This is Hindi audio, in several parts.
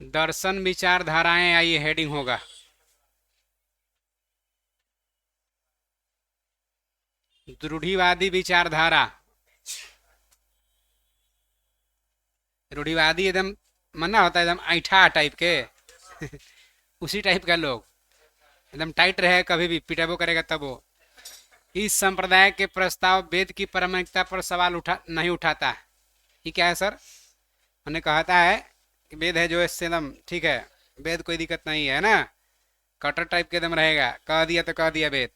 दर्शन विचारधाराएं, आइए हेडिंग होगा। रूढ़िवादी विचारधारा। रूढ़िवादी एकदम मना होता है, एकदम ऐठा टाइप के उसी टाइप का लोग, एकदम टाइट रहे, कभी भी पिटेबो करेगा तब वो। इस संप्रदाय के प्रस्ताव वेद की प्रामाणिकता पर सवाल नहीं उठाता। ये क्या है सर? उन्हें कहता है कि वेद है जो इससे एकदम ठीक है, वेद कोई दिक्कत नहीं है ना, कटर टाइप के एकदम रहेगा, कह दिया तो कह दिया वेद।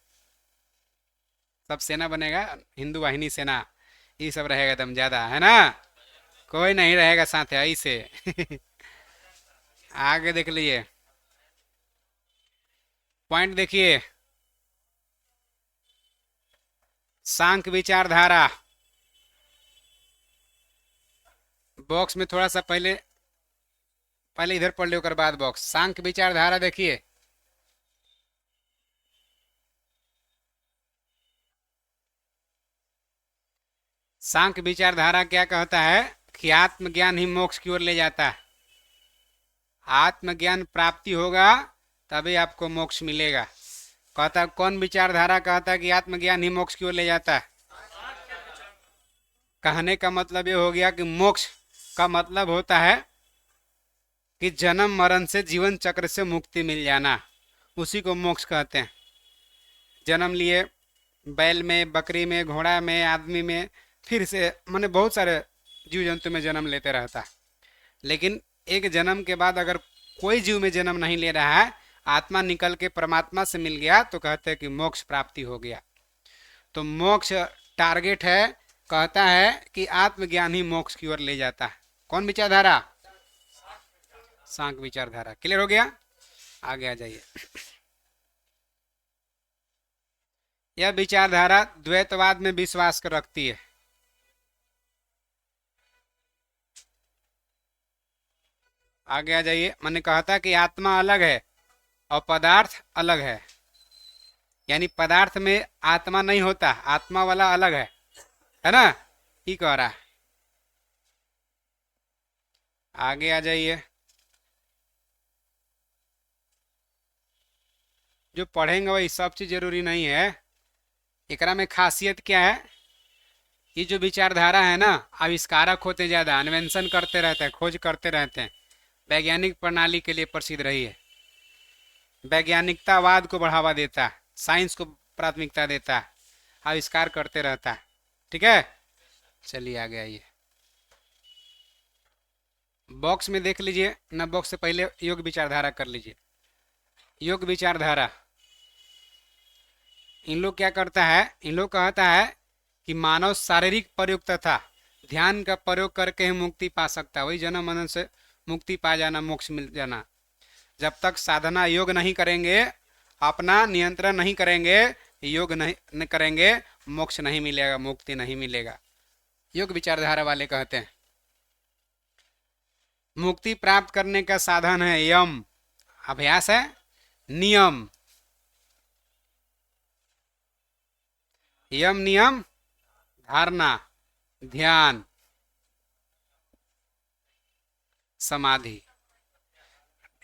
सब सेना बनेगा, हिंदू वाहिनी सेना, ये सब रहेगा एकदम ज्यादा, है ना? कोई नहीं रहेगा साथ है ऐसे आगे देख लीजिए, पॉइंट देखिए। सांख्य विचारधारा, बॉक्स में थोड़ा सा पहले पहले इधर पढ़ लो, बाद बॉक्स। सांख्य विचारधारा देखिए, सांख्य विचारधारा क्या कहता है कि आत्मज्ञान ही मोक्ष की ओर ले जाता है। आत्मज्ञान प्राप्ति होगा तभी आपको मोक्ष मिलेगा। कहता है, कौन विचारधारा कहता है कि आत्मज्ञान ही मोक्ष की ओर ले जाता है? कहने का मतलब ये हो गया कि मोक्ष का मतलब होता है कि जन्म मरण से, जीवन चक्र से मुक्ति मिल जाना, उसी को मोक्ष कहते हैं। जन्म लिए बैल में, बकरी में, घोड़ा में, आदमी में, फिर से मैंने बहुत सारे जीव जंतु में जन्म लेते रहता है, लेकिन एक जन्म के बाद अगर कोई जीव में जन्म नहीं ले रहा है, आत्मा निकल के परमात्मा से मिल गया, तो कहते हैं कि मोक्ष प्राप्ति हो गया। तो मोक्ष टारगेट है, कहता है कि आत्मज्ञान ही मोक्ष की ओर ले जाता है। कौन विचारधारा? सांख्य विचारधारा। क्लियर हो गया? आगे आ जाइए। यह विचारधारा द्वैतवाद में विश्वास कर रखती है। आगे आ जाइए। मैंने कहा था कि आत्मा अलग है और पदार्थ अलग है, यानी पदार्थ में आत्मा नहीं होता, आत्मा वाला अलग है ना? ये कह रहा है। आगे आ जाइए। जो पढ़ेंगे वही सब चीज जरूरी नहीं है। एकरा में खासियत क्या है? ये जो विचारधारा है ना, आविष्कारक होते ज्यादा, अन्वेषण करते रहते हैं, खोज करते रहते हैं, वैज्ञानिक प्रणाली के लिए प्रसिद्ध रही है, वैज्ञानिकतावाद को बढ़ावा देता है, साइंस को प्राथमिकता देता है, आविष्कार करते रहता है। ठीक है, चलिए आगे आइए। बॉक्स में देख लीजिए ना, बॉक्स से पहले योग विचारधारा कर लीजिए। योग विचारधारा, इन लोग क्या करता है, इन लोग कहता है कि मानव शारीरिक प्रयोग तथा ध्यान का प्रयोग करके ही मुक्ति पा सकता है। वही जन्म मरण से मुक्ति पा जाना, मोक्ष मिल जाना। जब तक साधना योग नहीं करेंगे, अपना नियंत्रण नहीं करेंगे, योग नहीं करेंगे, मोक्ष नहीं मिलेगा, मुक्ति नहीं मिलेगा। योग विचारधारा वाले कहते हैं मुक्ति प्राप्त करने का साधन है यम, अभ्यास है, नियम, यम नियम, धारणा, ध्यान, समाधि।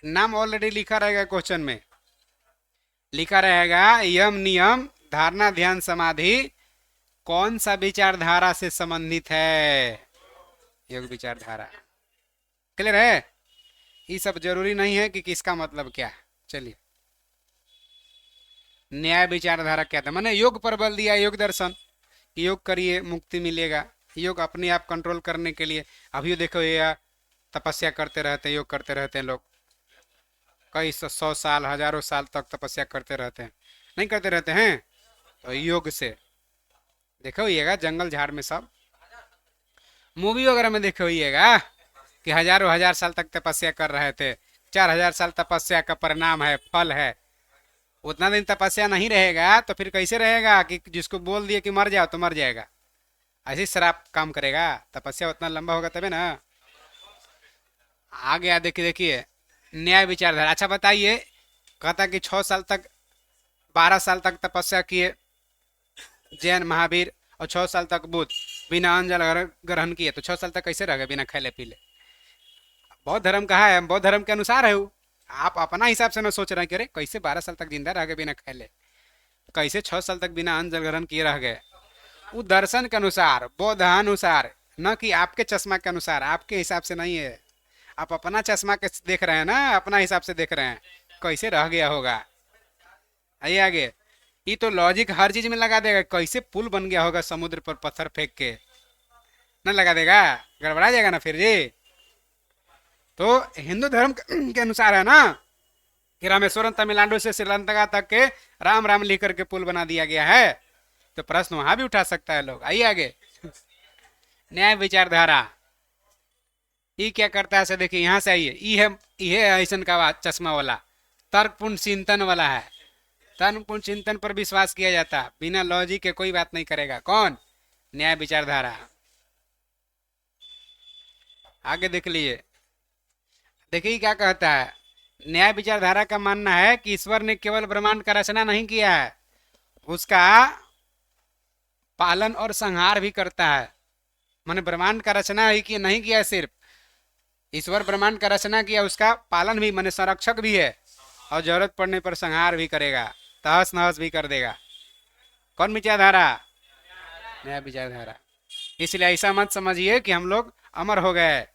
नाम ऑलरेडी लिखा रहेगा क्वेश्चन में, लिखा रहेगा यम नियम धारणा ध्यान समाधि कौन सा विचारधारा से संबंधित है? योग विचारधारा। क्लियर है? ये सब जरूरी नहीं है कि किसका मतलब क्या है। चलिए, न्याय विचारधारा क्या था? मैंने योग पर बल दिया, योग दर्शन, योग करिए मुक्ति मिलेगा। योग अपने आप कंट्रोल करने के लिए, अभी देखो ये तपस्या करते रहते हैं, योग करते रहते हैं लोग, कई 100 साल, हजारों साल तक तपस्या करते रहते हैं, नहीं करते रहते हैं? तो योग से देखो होइएगा, जंगल झाड़ में सब मूवी वगैरह में देखो होइएगा कि हजारों हजार साल तक तपस्या कर रहे थे। 4000 साल तपस्या का परिणाम है, फल है। उतना दिन तपस्या नहीं रहेगा तो फिर कैसे रहेगा कि जिसको बोल दिए कि मर जाओ तो मर जाएगा? ऐसे श्राप काम करेगा? तपस्या उतना लंबा होगा तबे ना। आ गया, देखिए देखिए न्याय विचारधारा। अच्छा बताइए, कहता कि 6 साल तक, 12 साल तक तपस्या किए जैन महावीर, और 6 साल तक बुद्ध बिना अन्न जल ग्रहण किए, तो 6 साल तक कैसे रह गए बिना खेले पीले? बौद्ध धर्म कहा है, बौद्ध धर्म के अनुसार है वो। आप अपना हिसाब से ना सोच रहे हैं कि अरे कैसे 12 साल तक जिंदा रह गए बिना खाए ले, कैसे 6 साल तक बिना अन्न जल ग्रहण किए रह गए। वो दर्शन के अनुसार, बौद्ध अनुसार, न कि आपके चश्मा के अनुसार, आपके हिसाब से नहीं है। आप अपना चश्मा के देख रहे हैं ना, अपना हिसाब से देख रहे हैं, कैसे रह गया होगा। आइए आगे। ये तो लॉजिक हर चीज में लगा देगा, कैसे पुल बन गया होगा समुद्र पर पत्थर फेंक के, न लगा देगा, गड़बड़ा जाएगा ना फिर जी। तो हिंदू धर्म के अनुसार है ना कि रामेश्वरम तमिलनाडु से श्रीलंका तक के राम राम लिख करके पुल बना दिया गया है। तो प्रश्न वहां भी उठा सकता है लोग। आइए आगे। न्याय विचारधारा ये क्या करता है, देखिए यहाँ से आइए। ये है ऐसन का चश्मा वाला, तर्कपूर्ण चिंतन वाला है। तर्कपूर्ण चिंतन पर विश्वास किया जाता, बिना लॉजिक के कोई बात नहीं करेगा। कौन? न्याय विचारधारा। आगे देख लीजिए, देखिए क्या कहता है। न्याय विचारधारा का मानना है कि ईश्वर ने केवल ब्रह्मांड का रचना नहीं किया है, उसका पालन और संहार भी करता है। माने ब्रह्मांड का रचना ही कि नहीं किया है सिर्फ, ईश्वर ब्रह्मांड का रचना किया, उसका पालन भी, माने संरक्षक भी है, और जरूरत पड़ने पर संहार भी करेगा, तहस नहस भी कर देगा। कौन विचारधारा? न्याय विचारधारा। इसलिए ऐसा मत समझिए कि हम लोग अमर हो गए,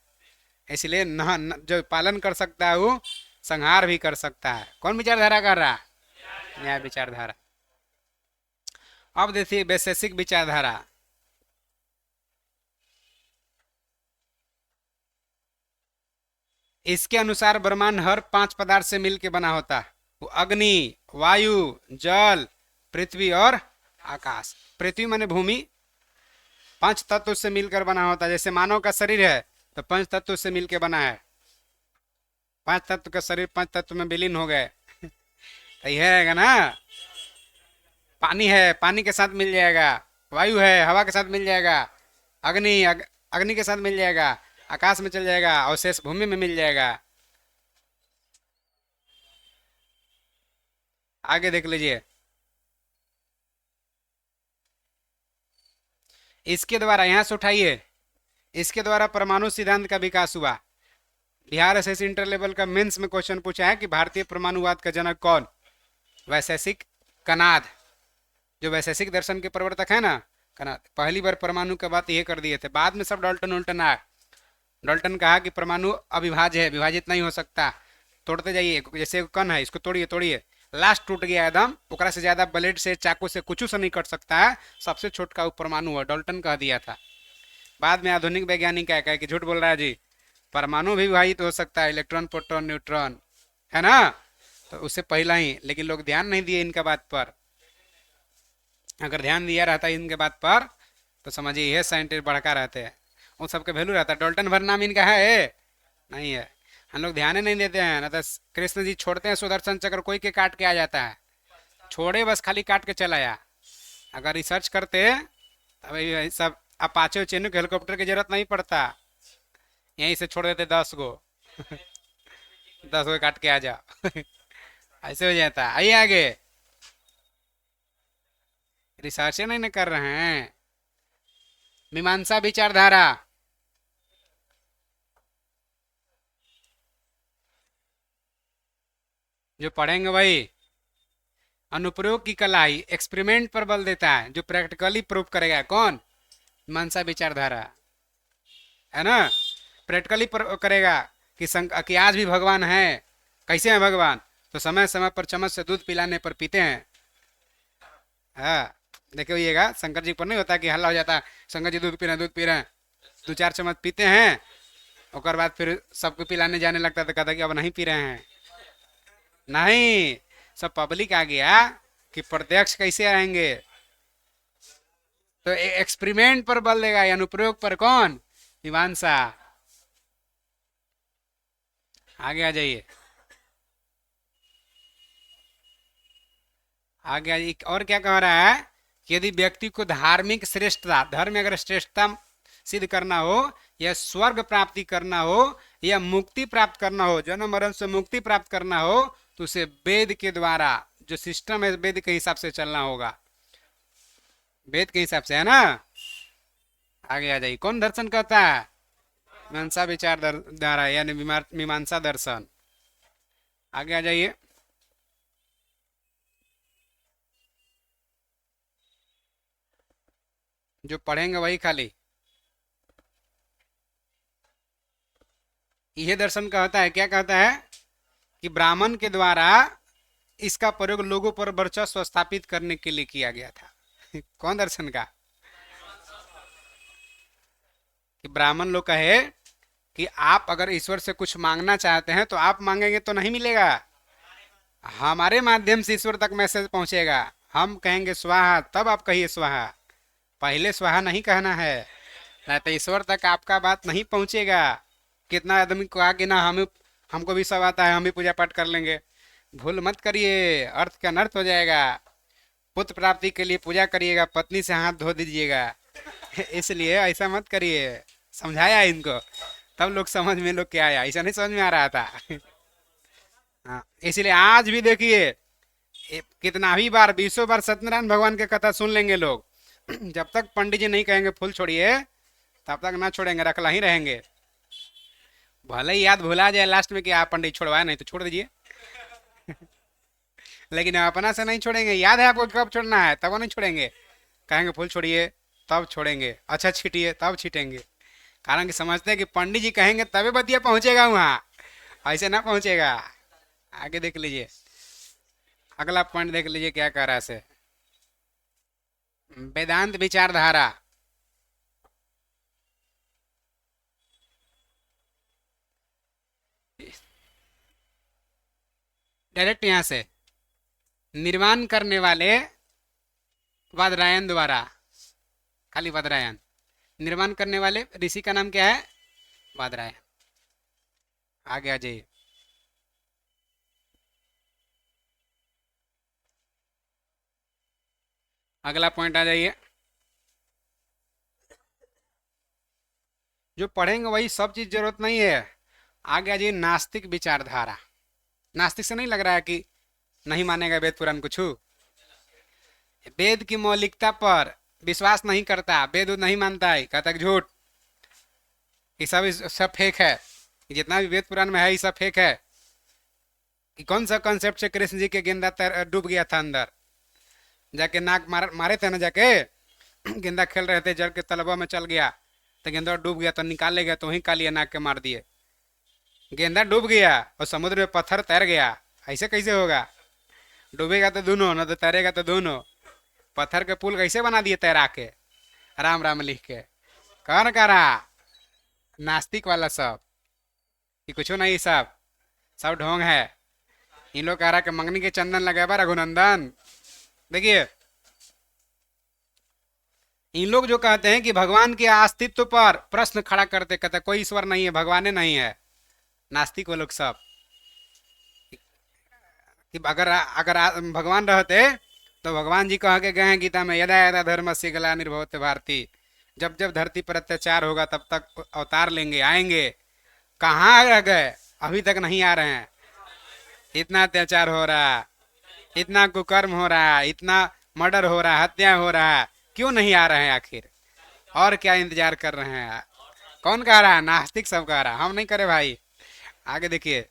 इसलिए जो पालन कर सकता है वो संहार भी कर सकता है। कौन विचारधारा कर रहा? न्याय विचारधारा। अब देखिए वैशेषिक विचारधारा। इसके अनुसार ब्रह्मांड हर 5 पदार्थ से मिलकर बना होता है। वो अग्नि, वायु, जल, पृथ्वी और आकाश। पृथ्वी माने भूमि, 5 तत्व से मिलकर बना होता है। जैसे मानव का शरीर है तो 5 तत्व से मिलकर बना है। 5 तत्व का शरीर 5 तत्व में विलीन हो गए। तो यह रहेगा ना। पानी है, पानी के साथ मिल जाएगा। वायु है, हवा के साथ मिल जाएगा। अग्नि के साथ मिल जाएगा, आकाश में चल जाएगा, और शेष भूमि में मिल जाएगा। आगे देख लीजिए। इसके द्वारा, यहां से उठाइए, इसके द्वारा परमाणु सिद्धांत का विकास हुआ। बिहार एसएससी इंटर लेवल का मेंस में क्वेश्चन पूछा है कि भारतीय परमाणुवाद का जनक कौन? वैशेषिक कनाद, जो वैशेषिक दर्शन के प्रवर्तक है ना, कनाद। पहली बार परमाणु का बात ये कर दिए थे, बाद में सब डाल्टन उल्टन आया। डाल्टन कहा कि परमाणु अविभाज्य है, विभाजित नहीं हो सकता, तोड़ते जाइए। जैसे कण है, इसको तोड़िए तोड़िए, लास्ट टूट गया एकदम, ओकरा से ज्यादा ब्लेड से, चाकू से कुछ से नहीं कट सकता है, सबसे छोटका वो परमाणु है, डाल्टन कह दिया था। बाद में आधुनिक वैज्ञानिक क्या कहे कि झूठ बोल रहा है जी, परमाणु भी विभाजित हो सकता है, इलेक्ट्रॉन, प्रोटॉन, न्यूट्रॉन, है ना। तो उससे पहला ही, लेकिन लोग ध्यान नहीं दिए इनका बात पर। अगर ध्यान दिया रहता इनके बात पर तो समझिए यह साइंटिस्ट बड़का रहते हैं, उन सबके वैल्यू रहता है। डाल्टन भर नाम इनका है नहीं है, हम लोग ध्यान ही नहीं देते हैं ना। तो कृष्ण जी छोड़ते हैं सुदर्शन चक्र, कोई के काट के आ जाता है, छोड़े बस खाली काट के चला आया। अगर रिसर्च करते तब सब अपाचे चेनुक हेलीकॉप्टर की जरूरत नहीं पड़ता, यहीं से छोड़ देते 10 गो 10 गो काट के आ जाओ ऐसे हो जाता है। आइए आगे। रिसर्च नहीं न कर रहे हैं। मीमांसा विचारधारा। जो पढ़ेंगे वही। अनुप्रयोग की कला ही एक्सपेरिमेंट पर बल देता है, जो प्रैक्टिकली प्रूव करेगा। कौन? मीमांसा विचारधारा, है ना। प्रैक्टिकली करेगा कि आज भी भगवान है। कैसे हैं भगवान? तो समय समय पर चम्मच से दूध पिलाने पर पीते हैं। हाँ, देखिएगा शंकर जी पर नहीं होता कि हल्ला हो जाता, शंकर जी दूध पी रहे हैं, दूध पी रहे हैं, 2-4 चम्मच पीते हैं, और बाद फिर सबको पिलाने जाने लगता तो कहता कि अब नहीं पी रहे हैं। नहीं, सब पब्लिक आ गया कि प्रत्यक्ष कैसे आएंगे। तो एक्सपेरिमेंट पर बल देगा, अनुप्रयोग पर कौन? मीमांसा। आगे आ जाइए, आगे आइए। और क्या कह रहा है कि यदि व्यक्ति को धार्मिक श्रेष्ठता, धर्म में अगर श्रेष्ठता सिद्ध करना हो, या स्वर्ग प्राप्ति करना हो, या मुक्ति प्राप्त करना हो, जन्म मरण से मुक्ति प्राप्त करना हो, तो उसे वेद के द्वारा, जो सिस्टम है वेद के हिसाब से चलना होगा। वेद के हिसाब से, है ना। आगे आ जाइए। कौन दर्शन कहता है? मीमांसा विचार धारा यानी मीमांसा दर्शन। आगे आ जाइए। जो पढ़ेंगे वही खाली। यह दर्शन कहता है, क्या कहता है कि ब्राह्मण के द्वारा इसका प्रयोग लोगों पर वर्चस्व स्थापित करने के लिए किया गया था। कौन दर्शन का? कि ब्राह्मण लोग कहे कि आप अगर ईश्वर से कुछ मांगना चाहते हैं तो आप मांगेंगे तो नहीं मिलेगा, हमारे माध्यम से ईश्वर तक मैसेज पहुंचेगा। हम कहेंगे स्वाहा तब आप कहिए स्वाहा, पहले स्वाहा नहीं कहना है, नहीं तो ईश्वर तक आपका बात नहीं पहुंचेगा। कितना आदमी को आगे ना हम हमको भी सब आता है, हम भी पूजा पाठ कर लेंगे। भूल मत करिए, अर्थ का अनर्थ हो जाएगा। पुत्र प्राप्ति के लिए पूजा करिएगा, पत्नी से हाथ धो दीजिएगा। इसलिए ऐसा मत करिए। समझाया इनको, तब लोग समझ में लोग क्या आया, ऐसा नहीं समझ में आ रहा था। हाँ, इसलिए आज भी देखिए कितना भी बार, 20 बार सत्यनारायण भगवान की कथा सुन लेंगे लोग। जब तक पंडित जी नहीं कहेंगे फूल छोड़िए, तब तक ना छोड़ेंगे, रखला ही रहेंगे। भले ही याद भुला जाए लास्ट में कि आप पंडित छोड़वाए, नहीं तो छोड़ दीजिए। लेकिन अपना से नहीं छोड़ेंगे। याद है आपको कब छोड़ना है, तब नहीं छोड़ेंगे। कहेंगे फूल छोड़िए, तब छोड़ेंगे। अच्छा छीटिए, तब छीटेंगे। कारण कि समझते हैं कि पंडित जी कहेंगे तभी बतिया पहुंचेगा वहां, ऐसे ना पहुंचेगा। आगे देख लीजिए, अगला पॉइंट देख लीजिए क्या कह रहा है से। वेदांत विचारधारा। डायरेक्ट यहां से निर्माण करने वाले वादरायण द्वारा, खाली वादरायण। निर्माण करने वाले ऋषि का नाम क्या है? वादरायण। आगे आ जाइए। अगला पॉइंट आ जाइए। जो पढ़ेंगे वही सब चीज जरूरत नहीं है। आगे आ जाइए, नास्तिक विचारधारा। नास्तिक से नहीं लग रहा है कि नहीं मानेगा वेद पुराण कुछ? वेद की मौलिकता पर विश्वास नहीं करता, वेद नहीं मानता है, कहता है झूठ, ये सब फेक है, जितना भी वेद पुराण में है ये सब फेक है। कि कौन सा कॉन्सेप्ट से कृष्ण जी के गेंदा डूब गया था अंदर, जाके नाक मारे थे ना, जाके गेंदा खेल रहे थे, जल के तलबा में चल गया तो गेंदा डूब गया, तो निकाले गया तो वहीं कालिया नाक के मार दिए। गेंदा डूब गया और समुद्र में पत्थर तैर गया, ऐसे कैसे होगा? डूबेगा तो दोनों, न तो तैरेगा तो दोनों। पत्थर के पुल कैसे बना दिए तैरा के, राम राम लिख के? कौन कह रहा? नास्तिक वाला सब, ये कुछ नहीं, सब सब ढोंग है। इन लोग कह रहा कि मंगनी के चंदन लगाए रघुनंदन। देखिए, इन लोग जो कहते हैं कि भगवान के अस्तित्व पर प्रश्न खड़ा करते, कहते कोई ईश्वर नहीं है, भगवान नहीं है। नास्तिक वो लोग सब, कि अगर अगर भगवान रहते तो भगवान जी कह के गए हैं गीता में, यदा यदा धर्म से ग्लानिर्भवते भारती, जब जब धरती पर अत्याचार होगा तब तक अवतार लेंगे, आएंगे। कहाँ रह गए? अभी तक नहीं आ रहे हैं। इतना अत्याचार हो रहा, इतना कुकर्म हो रहा, इतना मर्डर हो रहा, हत्या हो रहा, क्यों नहीं आ रहे हैं आखिर? और क्या इंतजार कर रहे हैं? कौन कह रहा है? नास्तिक सब कह रहा है, हम नहीं करे भाई। आगे देखिए,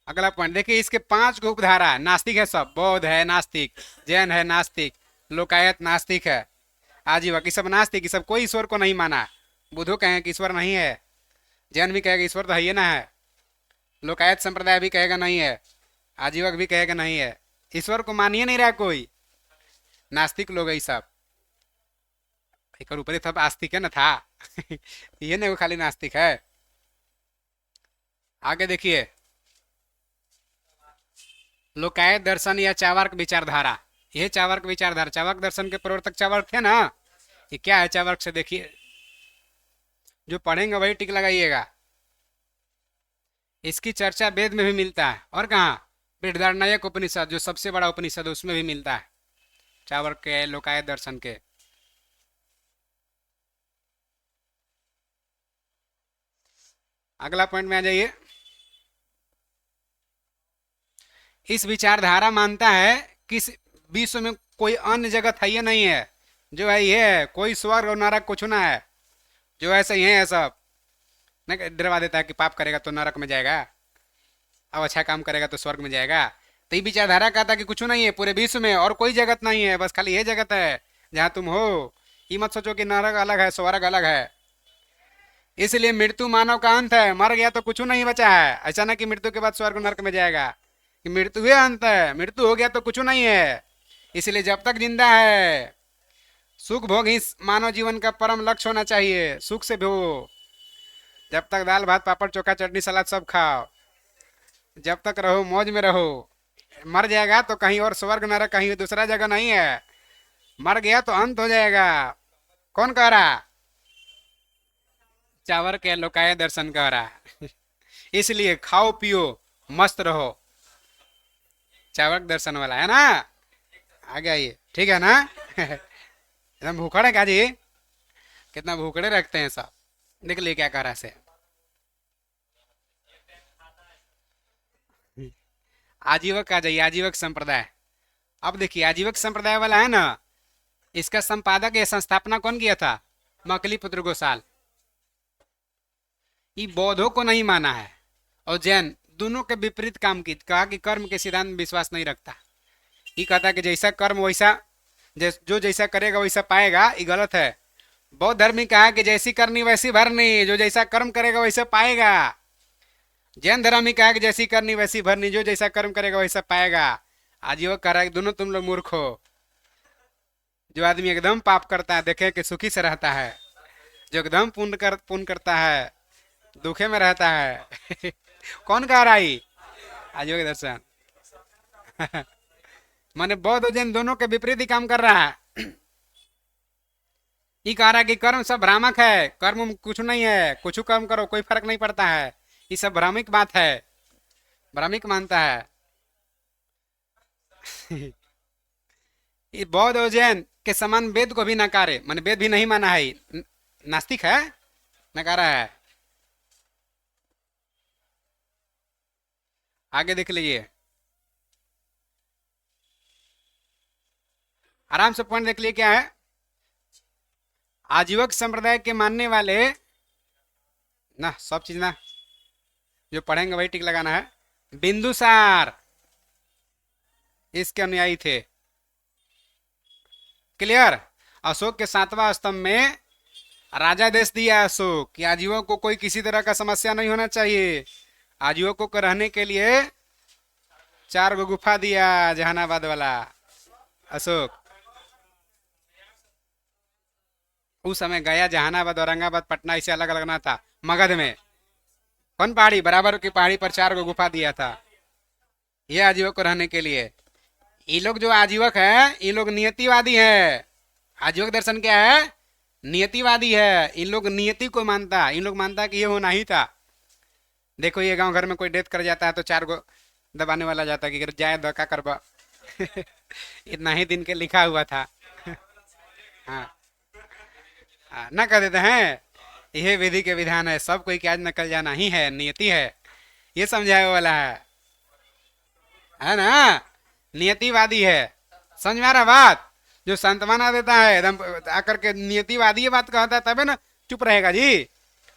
अगला पॉइंट देखिए, इसके 5 को उपधारा। नास्तिक है सब, बौद्ध है नास्तिक, जैन है नास्तिक, लोकायत नास्तिक है, आजीवक, ये सब नास्तिक, ये सब कोई ईश्वर को नहीं माना। बुद्धो कहें कि ईश्वर नहीं है, जैन भी कहेगा ईश्वर तो है ही ना है, लोकायत संप्रदाय भी कहेगा नहीं है, आजीवक भी कहेगा नहीं है, ईश्वर को मानिए नहीं रहा कोई। नास्तिक लोग ये सब, एक ऊपर सब आस्तिक है ना था। ये नहीं वो खाली नास्तिक है। आगे देखिए, लोकायत दर्शन या चावार्क विचारधारा। यह चावार्क विचारधारा, चावार्क दर्शन के प्रवर्तक चावार्क थे ना। ये क्या है चावार्क से देखिए, जो पढ़ेंगे वही टिक लगाइएगा। इसकी चर्चा वेद में भी मिलता है, और कहाँ? बृहदारण्यक उपनिषद, जो सबसे बड़ा उपनिषद है, उसमें भी मिलता है चावार्क के लोकायत दर्शन के। अगला पॉइंट में आ जाइए। इस विचारधारा मानता है कि इस विश्व में कोई अन्य जगत है ये नहीं है, जो है ये है, कोई स्वर्ग और नरक कुछ ना है। जो ऐसे ही है सब, न डरवा देता है कि पाप करेगा तो नरक में जाएगा, अब अच्छा काम करेगा तो स्वर्ग में जाएगा। तो ये विचारधारा कहता कि कुछ नहीं है पूरे विश्व में और कोई जगत नहीं है, बस खाली ये जगत है जहाँ तुम हो। ये मत सोचो कि नरक अलग है स्वर्ग अलग है। इसलिए मृत्यु मानव का अंत है, मर गया तो कुछ नहीं बचा है। ऐसा ना कि मृत्यु के बाद स्वर्ग नरक में जाएगा, कि मृत्यु ही अंत है, मृत्यु हो गया तो कुछ नहीं है। इसलिए जब तक जिंदा है सुख भोग ही मानव जीवन का परम लक्ष्य होना चाहिए। सुख से भोगो, जब तक दाल भात पापड़ चोखा चटनी सलाद सब खाओ, जब तक रहो मौज में रहो। मर जाएगा तो कहीं और स्वर्ग नरक कहीं दूसरा जगह नहीं है, मर गया तो अंत हो जाएगा। कौन कह रहा? चावर के लोकाय दर्शन कह रहा। इसलिए खाओ पियो मस्त रहो, चावल दर्शन वाला है ना। आ गया ये, ठीक है ना। एकदम भूखड़े का जी, कितना भूखड़े रखते हैं सब। देख लिए क्या कह रहा से। आजीवक आ जाइए, आजीवक संप्रदाय। अब देखिए आजीवक संप्रदाय वाला है ना, इसका संपादक या संस्थापना कौन किया था? मकली पुत्र गोसाल। ये बौद्धों को नहीं माना है और जैन दोनों के विपरीत काम की, कहा कि कर्म के सिद्धांत में विश्वास नहीं रखता। ये कहता है कि जैसा कर्म वैसा, जो जैसा करेगा वैसा पाएगा, ये गलत है। बौद्ध धर्म में कहा कि जैसी करनी वैसी भरनी, जो जैसा कर्म करेगा वैसा पाएगा। जैन धर्म में कहा कि जैसी करनी वैसी भरनी, जो जैसा कर्म करेगा वैसा पाएगा। आज वो कह रहा है कि दोनों तुम लोग मूर्ख हो। जो आदमी एकदम पाप करता है देखे कि सुखी से रहता है, जो एकदम पुण्य करता है दुखे में रहता है। कौन कह रहा है? आजीव के दर्शन। माने बौद्ध और जैन दोनों के विपरीत ही काम कर रहा है। ये कह रहा है कि कर्म सब भ्रामक है, कर्म कुछ नहीं है, कुछ कर्म करो कोई फर्क नहीं पड़ता है, ये सब भ्रामिक बात है, भ्रामिक मानता है। ये बौद्ध और जैन के समान वेद को भी नकारे, माने वेद भी नहीं माना है, नास्तिक है, नकारा है। आगे देख लीजिए, आराम से पॉइंट देख लिए क्या है। आजीवक संप्रदाय के मानने वाले ना, सब चीज ना जो पढ़ेंगे वही टिक लगाना है। बिंदुसार इसके अनुयायी थे। क्लियर? अशोक के 7वां स्तंभ में राजादेश दिया अशोक कि आजीवों को कोई किसी तरह का समस्या नहीं होना चाहिए। आजीवों को रहने के लिए 4 गो गुफा दिया जहानाबाद वाला अशोक। उस समय गया, जहानाबाद, औरंगाबाद, पटना इसे अलग अलग ना था। मगध में कौन पहाड़ी, बराबर की पहाड़ी पर 4 गो गुफा दिया था ये आजीवक को रहने के लिए। ये लोग जो आजीवक है ये लोग नियतिवादी है। आजीवक दर्शन क्या है? नियतिवादी है। इन लोग नियति को मानता, इन लोग मानता कि ये होना ही था। देखो ये गांव घर में कोई डेथ कर जाता है तो 4 गो दबाने वाला जाता है कि जाए धक्का करबा। इतना ही दिन के लिखा हुआ था। हाँ, ना कर देते हैं, यह विधि के विधान है, सब कोई आज नकल जाना ही है, नियति है, ये समझाए वाला है ना। नियतिवादी है, समझ में आ रहा बात? जो सांत्वना देता है एकदम आकर के नियतिवादी ये बात कहता है तबे ना चुप रहेगा जी,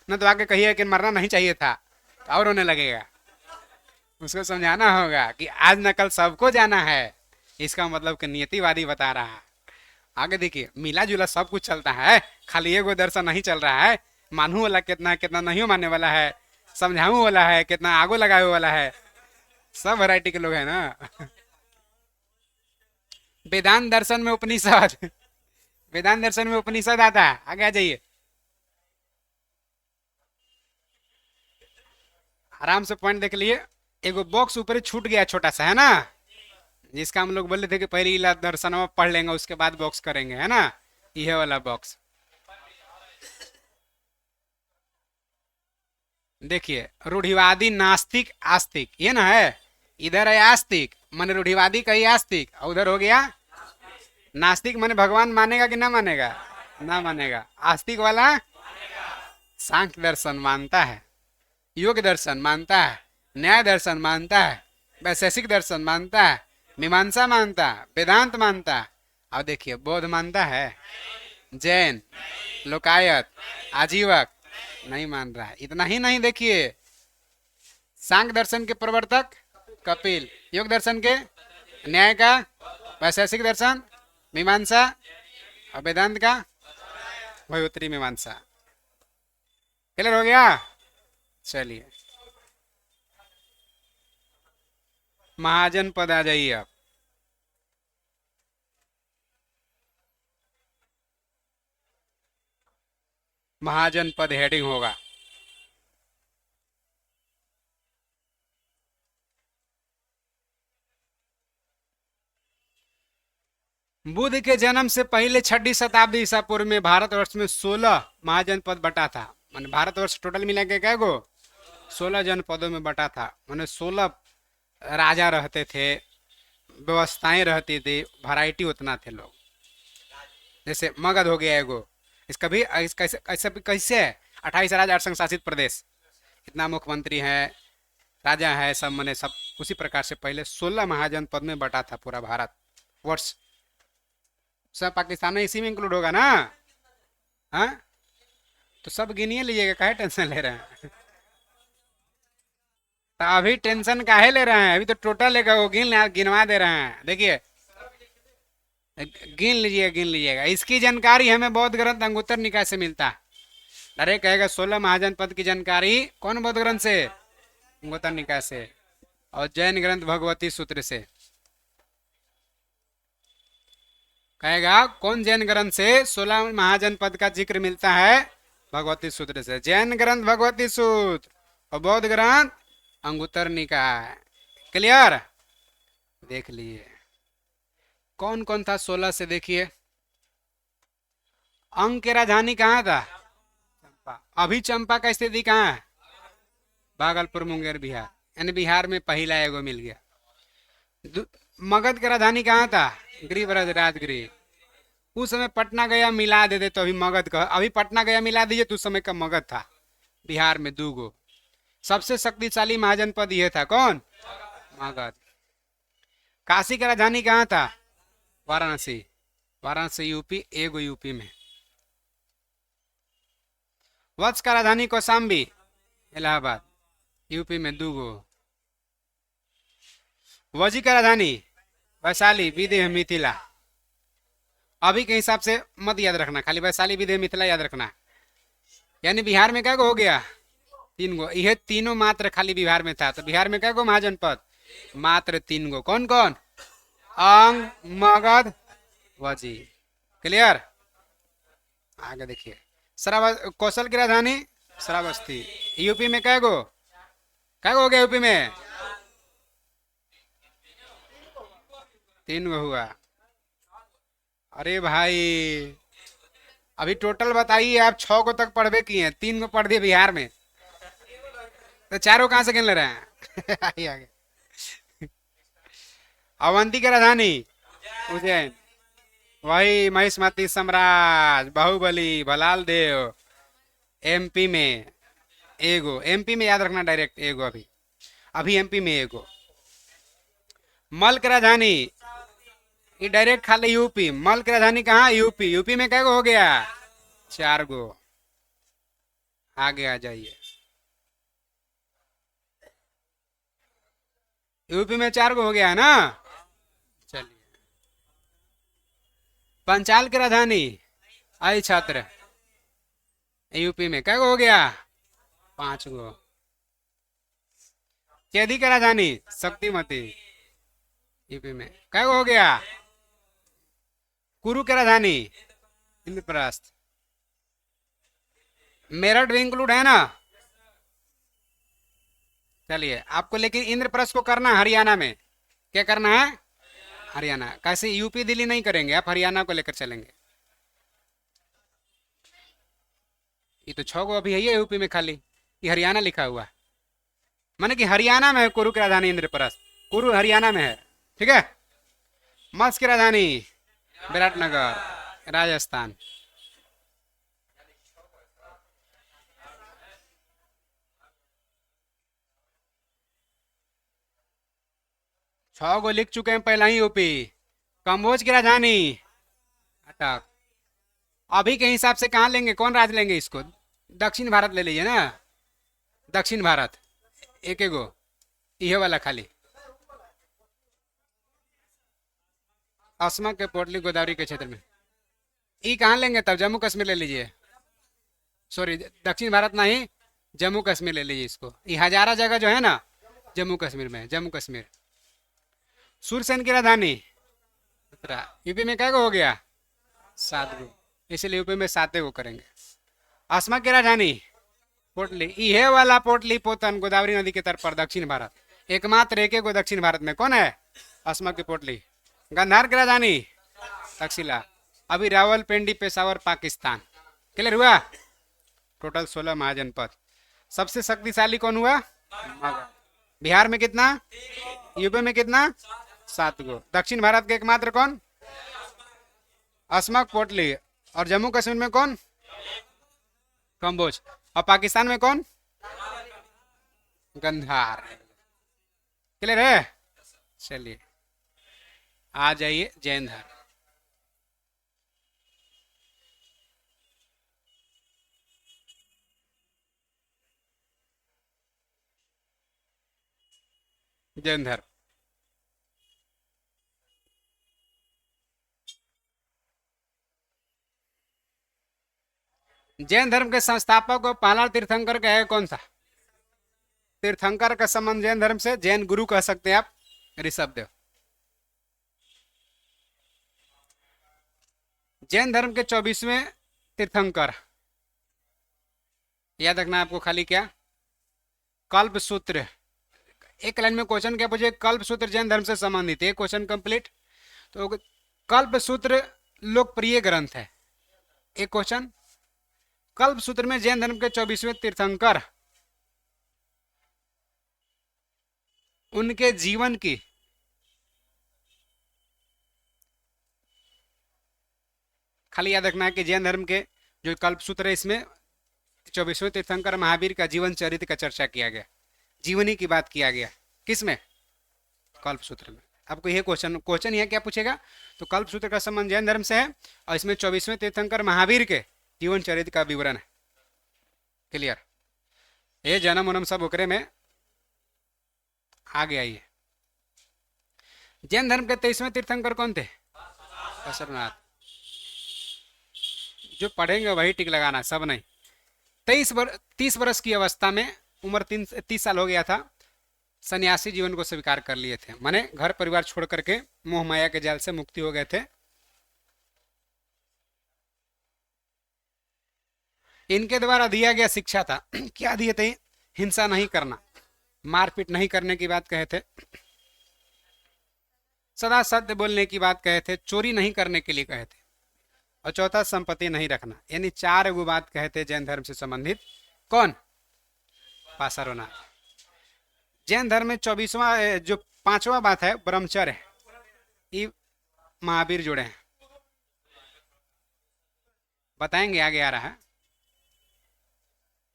न तो आके कहिए कि मरना नहीं चाहिए था तो और रोने लगेगा। उसको समझाना होगा कि आज नकल सबको जाना है, इसका मतलब कि नियतिवादी बता रहा है। आगे देखिए, मिला जुला सब कुछ चलता है, खाली एगो दर्शन नहीं चल रहा है। मानू वाला कितना कितना नहीं मानने वाला है, समझाऊ वाला है कितना आगो लगाए वाला है, सब वैरायटी के लोग हैं ना। वेदांत दर्शन में उपनिषद, वेदांत दर्शन में उपनिषद आता है। आगे आ जाइए, आराम से पॉइंट देख लिए। एगो बॉक्स ऊपर छूट गया छोटा सा, है ना, जिसका हम लोग बोले थे कि पहले इला दर्शन में पढ़ लेंगे उसके बाद बॉक्स करेंगे, है ना, यह वाला बॉक्स। देखिए, रूढ़िवादी नास्तिक आस्तिक, ये ना है। इधर है आस्तिक माने रूढ़िवादी का ही आस्तिक, और उधर हो गया नास्तिक माने भगवान मानेगा कि ना मानेगा? ना मानेगा। आस्तिक वाला सांख्य दर्शन मानता है, योग दर्शन मानता है, न्याय दर्शन मानता है, वैशेषिक दर्शन मानता है, मीमांसा मानता है, वेदांत मानता है। अब देखिए बौद्ध मानता है, जैन, लोकायत, आजीवक, नहीं मान रहा है। इतना ही नहीं, देखिए, सांख्य दर्शन के प्रवर्तक कपिल, योग दर्शन के, न्याय का, वैशेषिक दर्शन, मीमांसा और वेदांत का वही उत्तरी मीमांसा। क्लियर हो गया? चलिए, महाजन पद आ जाइए आप। महाजन पद हेडिंग होगा। बुद्ध के जन्म से पहले 6वीं शताब्दी ईसा पूर्व में भारतवर्ष में 16 महाजनपद बटा था। माने भारतवर्ष टोटल मिला के क्या गो, 16 जनपदों में बटा था। माने 16 राजा रहते थे, व्यवस्थाएं रहती थी, वैरायटी उतना थे लोग। जैसे मगध हो गया एगो, इसका भी कैसे कैसे कैसे है, 28 राज्य 8 संघ शासित प्रदेश, इतना मुख्यमंत्री है, राजा है, सब मने सब उसी प्रकार से पहले 16 महाजनपद में बटा था पूरा भारत वर्ष। सब पाकिस्तान में इसी में इंक्लूड होगा ना? हाँ, तो सब गिनिए लीजिएगा, काहे टेंशन ले रहे हैं? तो अभी टेंशन काहे ले रहे हैं? अभी तो टोटल एक वो गिनवा दे रहे हैं, देखिए, गिन लीजिएगा। इसकी जानकारी हमें बौद्ध ग्रंथ अंगुत्तर निकाय से मिलता है। अरे कहेगा 16 महाजनपद की जानकारी कौन बौद्ध ग्रंथ से? अंगुत्तर निकाय से। और जैन ग्रंथ भगवती सूत्र से। कहेगा कौन जैन ग्रंथ से 16 महाजनपद का जिक्र मिलता है? भगवती सूत्र से। जैन ग्रंथ भगवती सूत्र और बौद्ध ग्रंथ अंगुत्तर निकाय। क्लियर? देख लिए कौन कौन था 16 से, देखिए। अंग की राजधानी कहाँ था? चंपा। अभी चंपा का स्थिति कहाँ है? भागलपुर, मुंगेर, बिहार। यानी बिहार में पहला एगो मिल गया। मगध की राजधानी कहाँ था? गिरिव्रज, राजगृह। उस समय पटना गया मिला देते तो अभी मगध का, अभी पटना गया मिला दीजिए तो उस समय का मगध था। बिहार में दूगो। सबसे शक्तिशाली महाजनपद यह था, कौन? मगध। काशी की राजधानी कहाँ था? वाराणसी। वाराणसी यूपी, एगो यूपी में। वत्स का राजधानी कौशाम्बी, इलाहाबाद, यूपी में दूगो। वजी का राजधानी वैशाली, विदेह, मिथिला। अभी के हिसाब से मत याद रखना, खाली वैशाली, विदेह, मिथिला याद रखना। यानी बिहार में क्या गो हो गया? 3 गो। यह तीनों मात्र खाली बिहार में था। तो बिहार में क्या गो महाजनपद? मात्र 3 गो। कौन कौन? अंग, मगध, वजी। क्लियर? आगे देखिए, कौशल की राजधानी श्रावस्ती। यूपी में क्या गो हो गया यूपी में? 3 गो हुआ। अरे भाई, अभी टोटल बताइए आप। 6 गो तक पढ़वे किए हैं, 3 गो पढ़ दिए बिहार में, तो 4 गो कहाँ से गिन ले रहे हैं? आगे आगे। अवंती की राजधानी उज्जैन, वही महिष्मती साम्राज्य, बाहुबली, भलाल देव। एमपी में एगो, एमपी में याद रखना डायरेक्ट एगो। अभी अभी एमपी में एगो। मल की राजधानी, ये डायरेक्ट खाली यूपी। मल की राजधानी कहाँ? यूपी। यूपी में क्या गो हो गया? 4 गो। आगे आ जाइए। यूपी में 4 गो हो गया है ना? चलिए, पंचाल की राजधानी, आई छात्र, यूपी में क्या गो हो गया? 5 गो। चेदी की राजधानी शक्तिमती, यूपी में क्या गो हो गया? कुरु की राजधानी इंद्रप्रस्थ। मेरठ भी इंक्लूड है ना? चलिए, आपको लेकिन इंद्रप्रस्थ को करना है हरियाणा में। क्या करना है? हरियाणा। कैसे? यूपी दिल्ली नहीं करेंगे, आप हरियाणा को लेकर चलेंगे। ये तो 6 गो अभी है ये यूपी में खाली, ये हरियाणा लिखा हुआ है। माने कि हरियाणा में है कुरु की राजधानी इंद्रप्रस्थ। कुरु हरियाणा में है, ठीक है। मत्स्य की राजधानी विराटनगर, राजस्थान। छह गो लिख चुके हैं पहला ही यूपी। कम्बोज की राजधानी अटक। अभी के हिसाब से कहाँ लेंगे, कौन राज लेंगे इसको? दक्षिण भारत ले लीजिए ना, दक्षिण भारत एक एगो ये वाला खाली, असमा के पोटली गोदावरी के क्षेत्र में। ई कहाँ लेंगे तब? जम्मू कश्मीर ले लीजिए, सॉरी दक्षिण भारत नहीं, जम्मू कश्मीर ले लीजिए इसको। ये हजारा जगह जो है ना जम्मू कश्मीर में, जम्मू कश्मीर। सूरसेन की राजधानी यूपी में क्या हो गया? 7 गो, इसलिए यूपी में 7 गो करेंगे। असमा की राजधानी पोटली, ये वाला पोटली पोतन गोदावरी नदी के तट पर दक्षिण भारत, एकमात्र एक गो दक्षिण भारत में कौन है? असमा की पोटली। गंधार की राजधानी तक्षशिला, अभी रावलपिंडी पेशावर पाकिस्तान। क्लियर हुआ? टोटल 16 महाजनपद। सबसे शक्तिशाली कौन हुआ? मगध। बिहार में कितना? यूपी में कितना? 7 गो। दक्षिण भारत के एकमात्र कौन? असमक पोटली। और जम्मू कश्मीर में कौन? कंबोज। और पाकिस्तान में कौन? गंधार। क्लियर है? चलिए आ जाइए जैन धर्म। जैन धर्म, जैन धर्म के संस्थापक और पहला तीर्थंकर क्या है? कौन सा? तीर्थंकर का संबंध जैन धर्म से, जैन गुरु कह सकते हैं आप, ऋषभ देव। जैन धर्म के 24वें तीर्थंकर, याद रखना आपको खाली क्या? कल्प सूत्र। एक लाइन में क्वेश्चन क्या पूछे? कल्प सूत्र जैन धर्म से संबंधित है, क्वेश्चन कंप्लीट। तो कल्प सूत्र लोकप्रिय ग्रंथ है, एक क्वेश्चन। कल्प सूत्र में जैन धर्म के 24वें तीर्थंकर, उनके जीवन की खाली याद रखना है कि जैन धर्म के जो कल्प सूत्र है इसमें 24वें तीर्थंकर महावीर का जीवन चरित्र का चर्चा किया गया, जीवनी की बात किया गया। किसमें? कल्प सूत्र में। आपको यह क्वेश्चन यह क्या पूछेगा? तो कल्प सूत्र का संबंध जैन धर्म से है और इसमें 24वें तीर्थंकर महावीर के जीवन चरित्र का विवरण है। क्लियर? ये जन्म उन्म सब ओकरे में आ गया। ये जैन धर्म के 23वें तीर्थंकर कौन थे? पसरनाथ। जो पढ़ेंगे वही टिक लगाना, सब नहीं। 30 वर्ष की अवस्था में, उम्र 30 साल हो गया था, सन्यासी जीवन को स्वीकार कर लिए थे, माने घर परिवार छोड़ करके मोह माया के जाल से मुक्ति हो गए थे। इनके द्वारा दिया गया शिक्षा था क्या दिए थे? हिंसा नहीं करना, मारपीट नहीं करने की बात कहे थे, सदा सत्य बोलने की बात कहे थे, चोरी नहीं करने के लिए कहे थे, और चौथा संपत्ति नहीं रखना। यानी 4 गो बात कहे थे जैन धर्म से संबंधित। कौन? पासारोनाथ। जैन धर्म में 24वां जो 5वां बात है ब्रह्मचर्य, ये महावीर जुड़े हैं, बताएंगे आगे आ रहा है।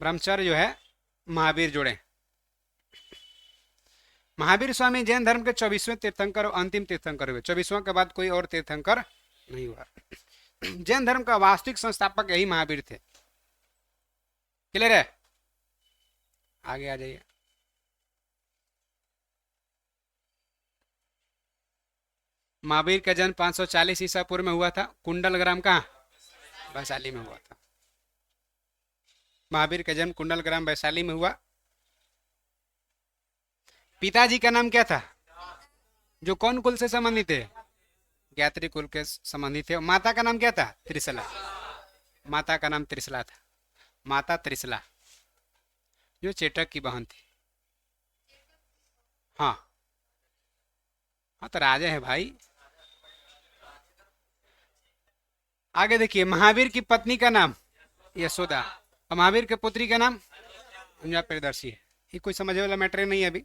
ब्रह्मचर्य जो है महावीर जुड़े। महावीर स्वामी जैन धर्म के 24वें तीर्थंकर और अंतिम तीर्थंकर हुए। 24वां के बाद कोई और तीर्थंकर नहीं हुआ। जैन धर्म का वास्तविक संस्थापक यही महावीर थे। क्लियर है? आगे आ जाइए। महावीर का जन्म 540 ईसा पूर्व में हुआ था। कुंडल ग्राम कहाँ? वैशाली में हुआ था। महावीर का जन्म कुंडल ग्राम वैशाली में हुआ। पिताजी का नाम क्या था? जो कौन कुल से संबंधित है? ज्ञात्री कुल के संबंधित है। माता का नाम क्या था? त्रिशला। माता का नाम त्रिशला था, माता त्रिशला, जो चेटक की बहन थी। हाँ हाँ, तो राजा है भाई। आगे देखिए, महावीर की पत्नी का नाम यशोदा और महावीर के पुत्री का नाम अंजा प्रियदर्शी है। ये कोई समझने वाला मैटर नहीं है अभी।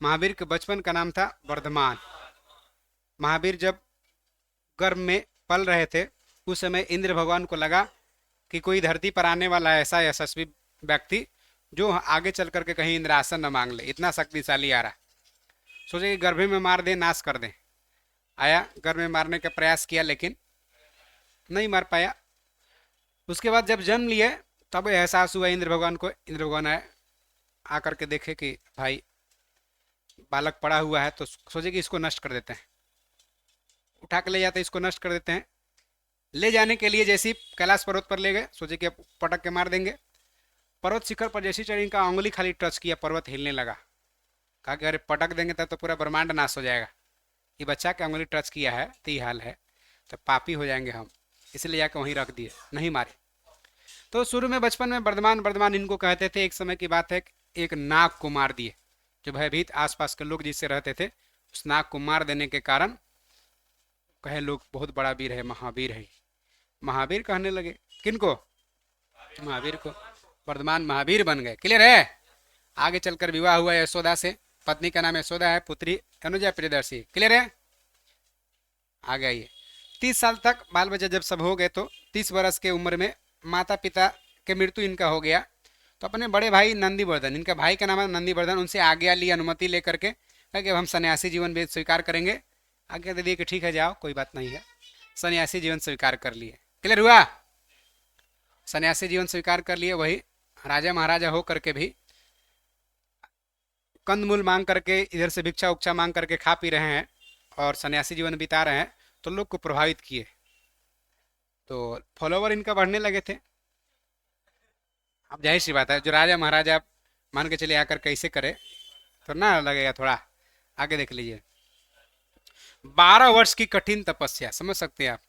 महावीर के बचपन का नाम था वर्धमान। महावीर जब गर्भ में पल रहे थे उस समय इंद्र भगवान को लगा कि कोई धरती पर आने वाला ऐसा यशस्वी व्यक्ति जो आगे चल करके कहीं इंद्रासन न मांग ले, इतना शक्तिशाली आ रहा। सोचे कि गर्भ में मार दे, नाश कर दे। आया, गर्भ में मारने का प्रयास किया, लेकिन नहीं मार पाया। उसके बाद जब जन्म लिए तब एहसास हुआ इंद्र भगवान को। इंद्र भगवान आए, आकर के देखे कि भाई बालक पड़ा हुआ है, तो सोचे कि इसको नष्ट कर देते हैं। उठा के ले जाते हैं, इसको नष्ट कर देते हैं। ले जाने के लिए जैसे ही कैलाश पर्वत पर ले गए, सोचे कि अब पटक के मार देंगे। पर्वत शिखर पर जैसी चढ़ी, इनका उंगली खाली टच किया, पर्वत हिलने लगा। कहा कि अरे पटक देंगे तब तो पूरा ब्रह्मांड नाश हो जाएगा, ये बच्चा के उंगली टच किया है तो ये हाल है, तो पापी हो जाएंगे हम, इसलिए जाकर वहीं रख दिए, नहीं मारे। तो शुरू में बचपन में वर्धमान वर्धमान इनको कहते थे। एक समय की बात है, एक नाग को मार दिए। जो भयभीत आसपास के लोग जिससे रहते थे, उस नाग को मार देने के कारण कहे लोग बहुत बड़ा वीर है, महावीर है। महावीर कहने लगे। किनको? महावीर को। वर्धमान महावीर बन गए। क्लियर है? आगे चलकर विवाह हुआ यशोदा से, पत्नी का नाम यशोदा है, पुत्री अनुजा प्रियदर्शी। क्लियर है? आगे आइए। 30 साल तक बाल बच्चा जब सब हो गए तो 30 वर्ष के उम्र में माता पिता के मृत्यु इनका हो गया। तो अपने बड़े भाई नंदीवर्धन, इनका भाई का नाम है नंदीवर्धन, उनसे आज्ञा ली, अनुमति लेकर के कहा कि हम सन्यासी जीवन भी स्वीकार करेंगे। आज्ञा दे दिए कि ठीक है जाओ, कोई बात नहीं है। सन्यासी जीवन स्वीकार कर लिए। क्लियर हुआ? सन्यासी जीवन स्वीकार कर लिए। वही राजा महाराजा हो करके भी कंदमूल मांग करके, इधर से भिक्षा उक्षा मांग करके खा पी रहे हैं और सन्यासी जीवन बिता रहे हैं, तो लोग को प्रभावित किए। तो फॉलोवर इनका बढ़ने लगे थे। अब जाहिर सी बात है, जो राजा महाराजा मान के चले आकर कैसे करे तो ना लगेगा थोड़ा। आगे देख लीजिए। 12 वर्ष की कठिन तपस्या, समझ सकते हैं आप,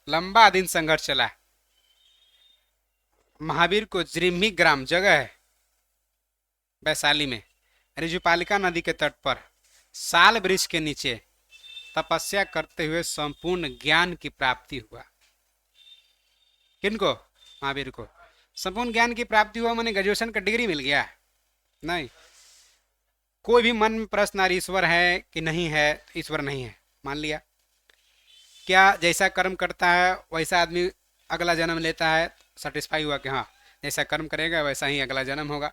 लंबा दिन संघर्ष चला है। महावीर को जिम्मी ग्राम जगह है वैशाली में, रिजुपालिका नदी के तट पर साल वृक्ष के नीचे तपस्या करते हुए संपूर्ण ज्ञान की प्राप्ति हुआ। किनको? महावीर को संपूर्ण ज्ञान की प्राप्ति हुआ। मैंने ग्रेजुएशन का डिग्री मिल गया? नहीं। कोई भी मन में प्रश्न आ, ईश्वर है कि नहीं है? ईश्वर नहीं है मान लिया। क्या जैसा कर्म करता है वैसा आदमी अगला जन्म लेता है? सेटिस्फाई हुआ कि हाँ जैसा कर्म करेगा वैसा ही अगला जन्म होगा।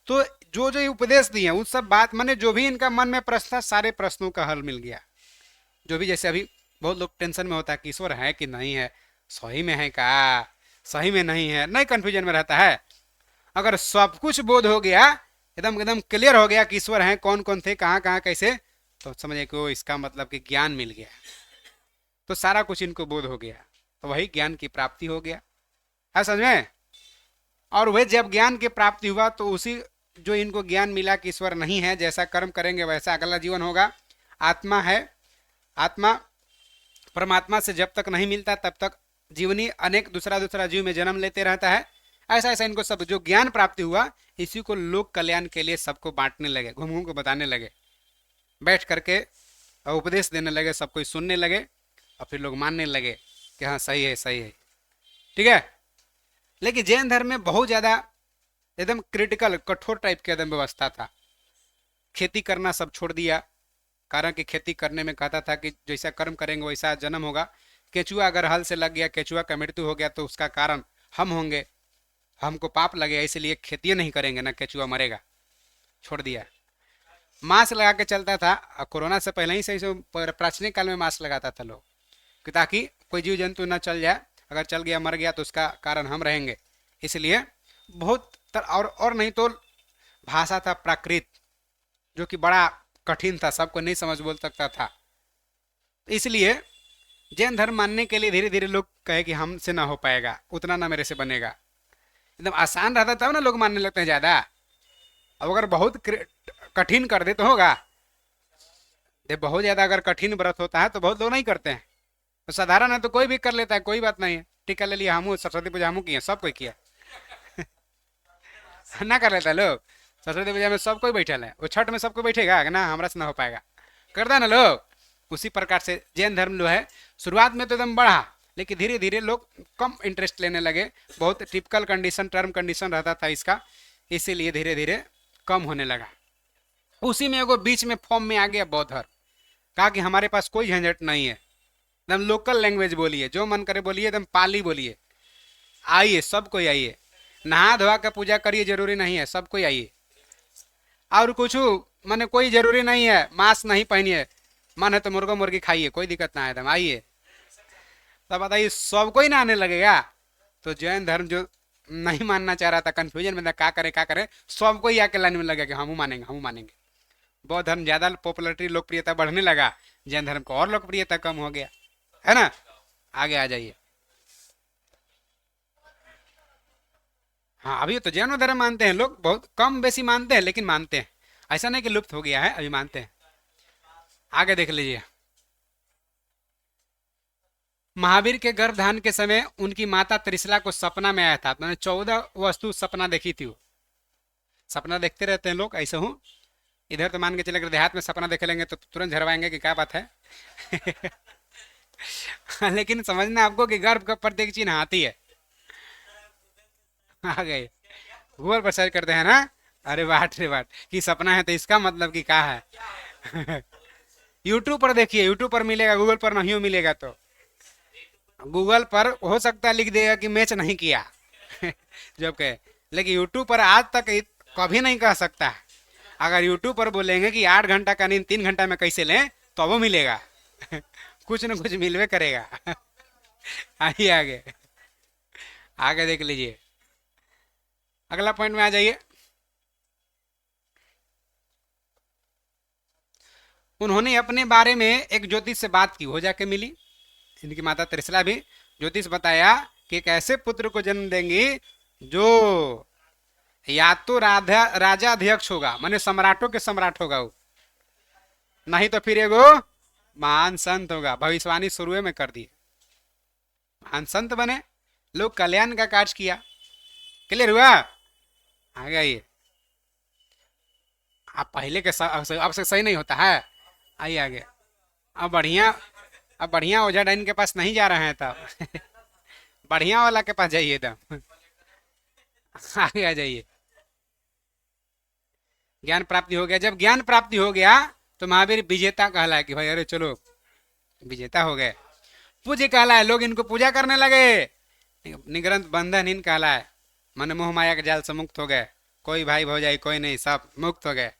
तो जो जो उपदेश दिए उस सब बात, मैंने जो भी इनका मन में प्रश्न था, सारे प्रश्नों का हल मिल गया। जो भी, जैसे अभी बहुत लोग टेंशन में होता है कि ईश्वर है कि नहीं है, सही में है का, सही में नहीं है, नहीं कंफ्यूजन में रहता है। अगर सब कुछ बोध हो गया, एकदम एकदम क्लियर हो गया कि ईश्वर है, कौन कौन थे, कहाँ कहाँ कैसे, तो समझे कि वो इसका मतलब कि ज्ञान मिल गया। तो सारा कुछ इनको बोध हो गया, तो वही ज्ञान की प्राप्ति हो गया है, समझ में? और वह जब ज्ञान की प्राप्ति हुआ तो उसी जो इनको ज्ञान मिला कि ईश्वर नहीं है, जैसा कर्म करेंगे वैसा अगला जीवन होगा, आत्मा है, आत्मा परमात्मा से जब तक नहीं मिलता तब तक जीवनी अनेक दूसरा दूसरा जीव में जन्म लेते रहता है। ऐसा ऐसा इनको सब जो ज्ञान प्राप्ति हुआ, इसी को लोक कल्याण के लिए सबको बांटने लगे, घूम घूम को बताने लगे, बैठ करके उपदेश देने लगे, सब कोई सुनने लगे और फिर लोग मानने लगे कि हाँ सही है, सही है। ठीक है? लेकिन जैन धर्म में बहुत ज़्यादा एकदम क्रिटिकल, कठोर टाइप की एकदम व्यवस्था था। खेती करना सब छोड़ दिया, कारण कि खेती करने में कहता था कि जैसा कर्म करेंगे वैसा जन्म होगा। केचुआ अगर हल से लग गया, केचुआ का मृत्यु हो गया तो उसका कारण हम होंगे, हमको पाप लगेगा, इसलिए खेती नहीं करेंगे, ना केचुआ मरेगा, छोड़ दिया। मास्क लगा के चलता था, कोरोना से पहले ही सही से प्राचीन काल में मास्क लगाता था लोग, कि ताकि कोई जीव जंतु ना चल जाए, अगर चल गया मर गया तो उसका कारण हम रहेंगे, इसलिए बहुत और नहीं तो भाषा था प्राकृत, जो कि बड़ा कठिन था, सबको नहीं समझ बोल सकता था। इसलिए जैन धर्म मानने के लिए धीरे धीरे लोग कहे कि हमसे ना हो पाएगा, उतना ना मेरे से बनेगा। एकदम आसान रहता तब ना लोग मानने लगते हैं ज़्यादा। अब अगर बहुत कठिन कर दे तो होगा, बहुत ज़्यादा अगर कठिन व्रत होता है तो बहुत लोग नहीं करते हैं। तो साधारण है तो कोई भी कर लेता है, कोई बात नहीं है, टीका ले लिया, हमू सरस्वती पूजा हमू किए, सब कोई किया ना कर लेता है लोग। सरस्वती पूजा में सब कोई बैठल है, वो छठ में सबको बैठेगा ना, हमारा से ना हो पाएगा, करता है ना लोग। उसी प्रकार से जैन धर्म जो है शुरुआत में तो एकदम बढ़ा, लेकिन धीरे धीरे लोग कम इंटरेस्ट लेने लगे। बहुत टिपिकल कंडीशन, टर्म कंडीशन रहता था इसका, इसीलिए धीरे धीरे कम होने लगा। उसी में एगो बीच में फॉर्म में आ गया बौद्ध धर्म। कहा कि हमारे पास कोई झंझट नहीं है, एकदम लोकल लैंग्वेज बोलिए, जो मन करे बोलिए, एकदम पाली बोलिए, आइए सब कोई आइए, नहा धोवा के पूजा करिए, जरूरी नहीं है, सब कोई आइए। और कुछ माने कोई जरूरी नहीं है, मास्क नहीं पहनिए, मन है तो मुर्गा मुर्गी खाइए, कोई दिक्कत ना है, एकदम आइए। तो बताइए सबको ही ना आने लगेगा। तो जैन धर्म जो नहीं मानना चाह रहा था, कंफ्यूजन में था, क्या करे, सबको ही आके लाइन में लगा कि हम मानेंगे, हम मानेंगे। बौद्ध धर्म ज्यादा पॉपुलरिटी, लोकप्रियता बढ़ने लगा, जैन धर्म को और लोकप्रियता कम हो गया, है ना। आगे आ जाइए। हाँ, अभी तो जैन धर्म मानते हैं लोग, बहुत कम बेसी मानते हैं, लेकिन मानते हैं। ऐसा नहीं कि लुप्त हो गया है, अभी मानते हैं। आगे देख लीजिए। महावीर के गर्भधान के समय उनकी माता त्रिशला को सपना में आया था। मैंने 14 वस्तु सपना देखी थी वो। सपना देखते रहते हैं लोग, ऐसे हूँ। इधर तो मान के चले, अगर देहात में सपना देख लेंगे तो तुरंत झरवाएंगे कि क्या बात है। लेकिन समझना आपको कि गर्भ का प्रत्येक चिन्ह हाथी है। आ गए। गूगल पर सर्च करते हैं ना, अरे वाट रे वाट, कि सपना है तो इसका मतलब कि क्या है। यूट्यूब पर देखिए, यूट्यूब पर मिलेगा, गूगल पर नहीं मिलेगा। तो गूगल पर हो सकता है लिख देगा कि मैच नहीं किया। जब कहे, लेकिन यूट्यूब पर आज तक कभी नहीं कह सकता। अगर यूट्यूब पर बोलेंगे कि 8 घंटा का नींद 3 घंटा में कैसे लें, तो वो मिलेगा। कुछ न कुछ मिलवे करेगा। आइए आगे, आगे देख लीजिए। अगला पॉइंट में आ जाइए। उन्होंने अपने बारे में एक ज्योतिष से बात की, हो जाके मिली। इनकी माता त्रिशला भी ज्योतिष बताया कि एक ऐसे पुत्र को जन्म देंगी जो या तो राधा राजा अध्यक्ष होगा, माने सम्राटों के सम्राट होगा वो, नहीं तो फिर एगो महान संत होगा। भविष्यवाणी शुरू में कर दी, महान संत बने, लोग कल्याण का कार्य किया। क्लियर हुआ। आगे आइए। आप पहले के अब से सही नहीं होता है। आइए आगे। अब बढ़िया, अब बढ़िया ओझा डाइन के पास नहीं जा रहे हैं तब। बढ़िया वाला के पास जाइए तब। आगे आ जाइए। ज्ञान प्राप्ति हो गया। जब ज्ञान प्राप्ति हो गया तो महावीर विजेता कहलाए कि भाई अरे चलो विजेता हो गए। पूज्य कहलाए, लोग इनको पूजा करने लगे। निग्रंथ बंधनहीन कहलाए, मन मोह माया के जाल से मुक्त हो गए। कोई भाई भौजाई कोई नहीं, सब मुक्त हो गए,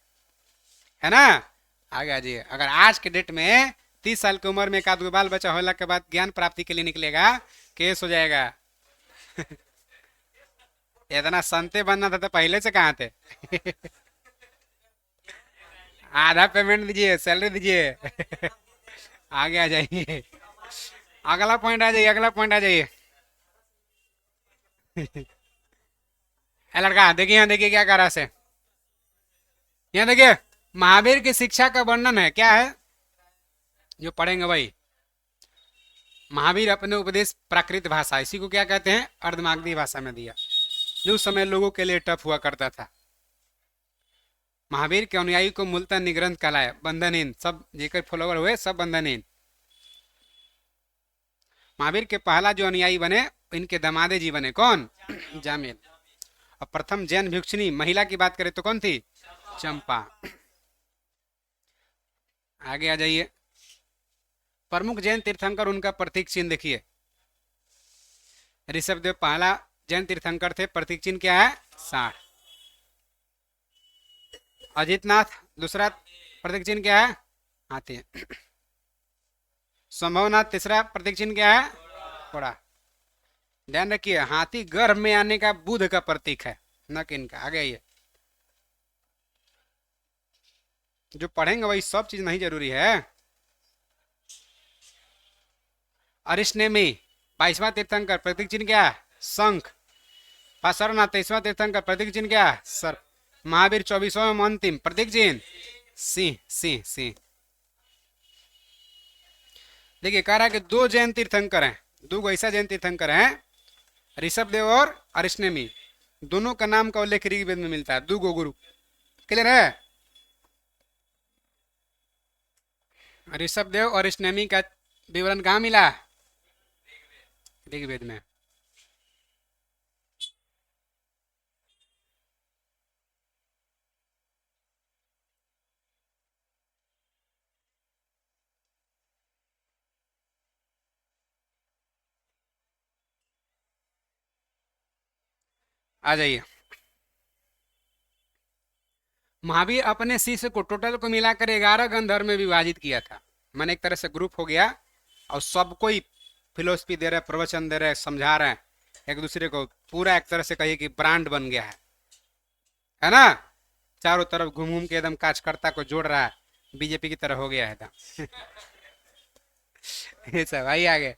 है ना। आगे आ जाइए। अगर आज के डेट में 30 साल की उम्र में एक आध बाल बच्चा होला के बाद ज्ञान प्राप्ति के लिए निकलेगा, केस हो जाएगा। इतना संते बनना था तो पहले से कहाँ थे। आधा पेमेंट दीजिए, सैलरी दीजिए। आगे आ जाइए। अगला पॉइंट आ जाइए, अगला पॉइंट आ जाइए। लड़का देखिए, यहाँ देखिए क्या कर रहा है। यहाँ देखिए, महावीर की शिक्षा का वर्णन है, क्या है जो पढ़ेंगे भाई। महावीर अपने उपदेश प्राकृत भाषा, इसी को क्या कहते हैं, अर्धमागधी भाषा में दिया, जो उस समय लोगों के लिए टफ हुआ करता था। महावीर के अनुयायी को मूलतः निग्रंथ कहलाए, बंधनहीन, सब जेकर फॉलोवर हुए सब बंधनहीन। महावीर के पहला जो अनुयायी बने, इनके दमादे जी बने, कौन, जामिल। और प्रथम जैन भिक्षुणी महिला की बात करें तो कौन थी, चंपा। आगे आ जाइए। प्रमुख जैन तीर्थंकर, उनका प्रतीक चिन्ह देखिए। ऋषभदेव पहला जैन तीर्थंकर थे, प्रतीक चिन्ह क्या है, 60। अजितनाथ दूसरा प्रतीक चिन्ह क्या है, हाथी। संभवनाथ तीसरा प्रतीक चिन्ह क्या है, घोड़ा। ध्यान रखिए, हाथी गर्भ में आने का बुध का प्रतीक है, न कि इनका। आगे आइए। जो पढ़ेंगे वही, सब चीज नहीं जरूरी है। अरिष्नेमी 22वां तीर्थंकर, प्रतीक चिन्ह क्या है, शंख। पाशरनाथ 23वां तीर्थंकर, प्रतीक चिन्ह क्या है, सर्प। महावीर 24वां अंतिम, प्रतीक चिन्ह सिंह, सिंह, सिंह। देखिए कह रहा है कि 2 जैन तीर्थंकर हैं, 2 ऐसा जैन तीर्थंकर हैं, ऋषभदेव और अरिष्नेमी। दोनों का नाम का उल्लेख ऋग्वेद में मिलता है, 2 गुरु। क्लियर है। ऋषभदेव और अरिष्नेमी का विवरण कहाँ मिला, ऋग्वेद में। आ जाइए। महावीर अपने शिष्य को टोटल को मिलाकर 11 गंधर्व में विभाजित किया था। मैंने एक तरह से ग्रुप हो गया और सबको ही फिलोसफी दे रहे हैं, प्रवचन दे रहे हैं, समझा रहे हैं एक दूसरे को, पूरा एक तरह से कहिए कि ब्रांड बन गया है ना। चारों तरफ घूम घूम के एकदम कार्यकर्ता को जोड़ रहा है, बीजेपी की तरह हो गया है एकदम। ये सब भाई आगे।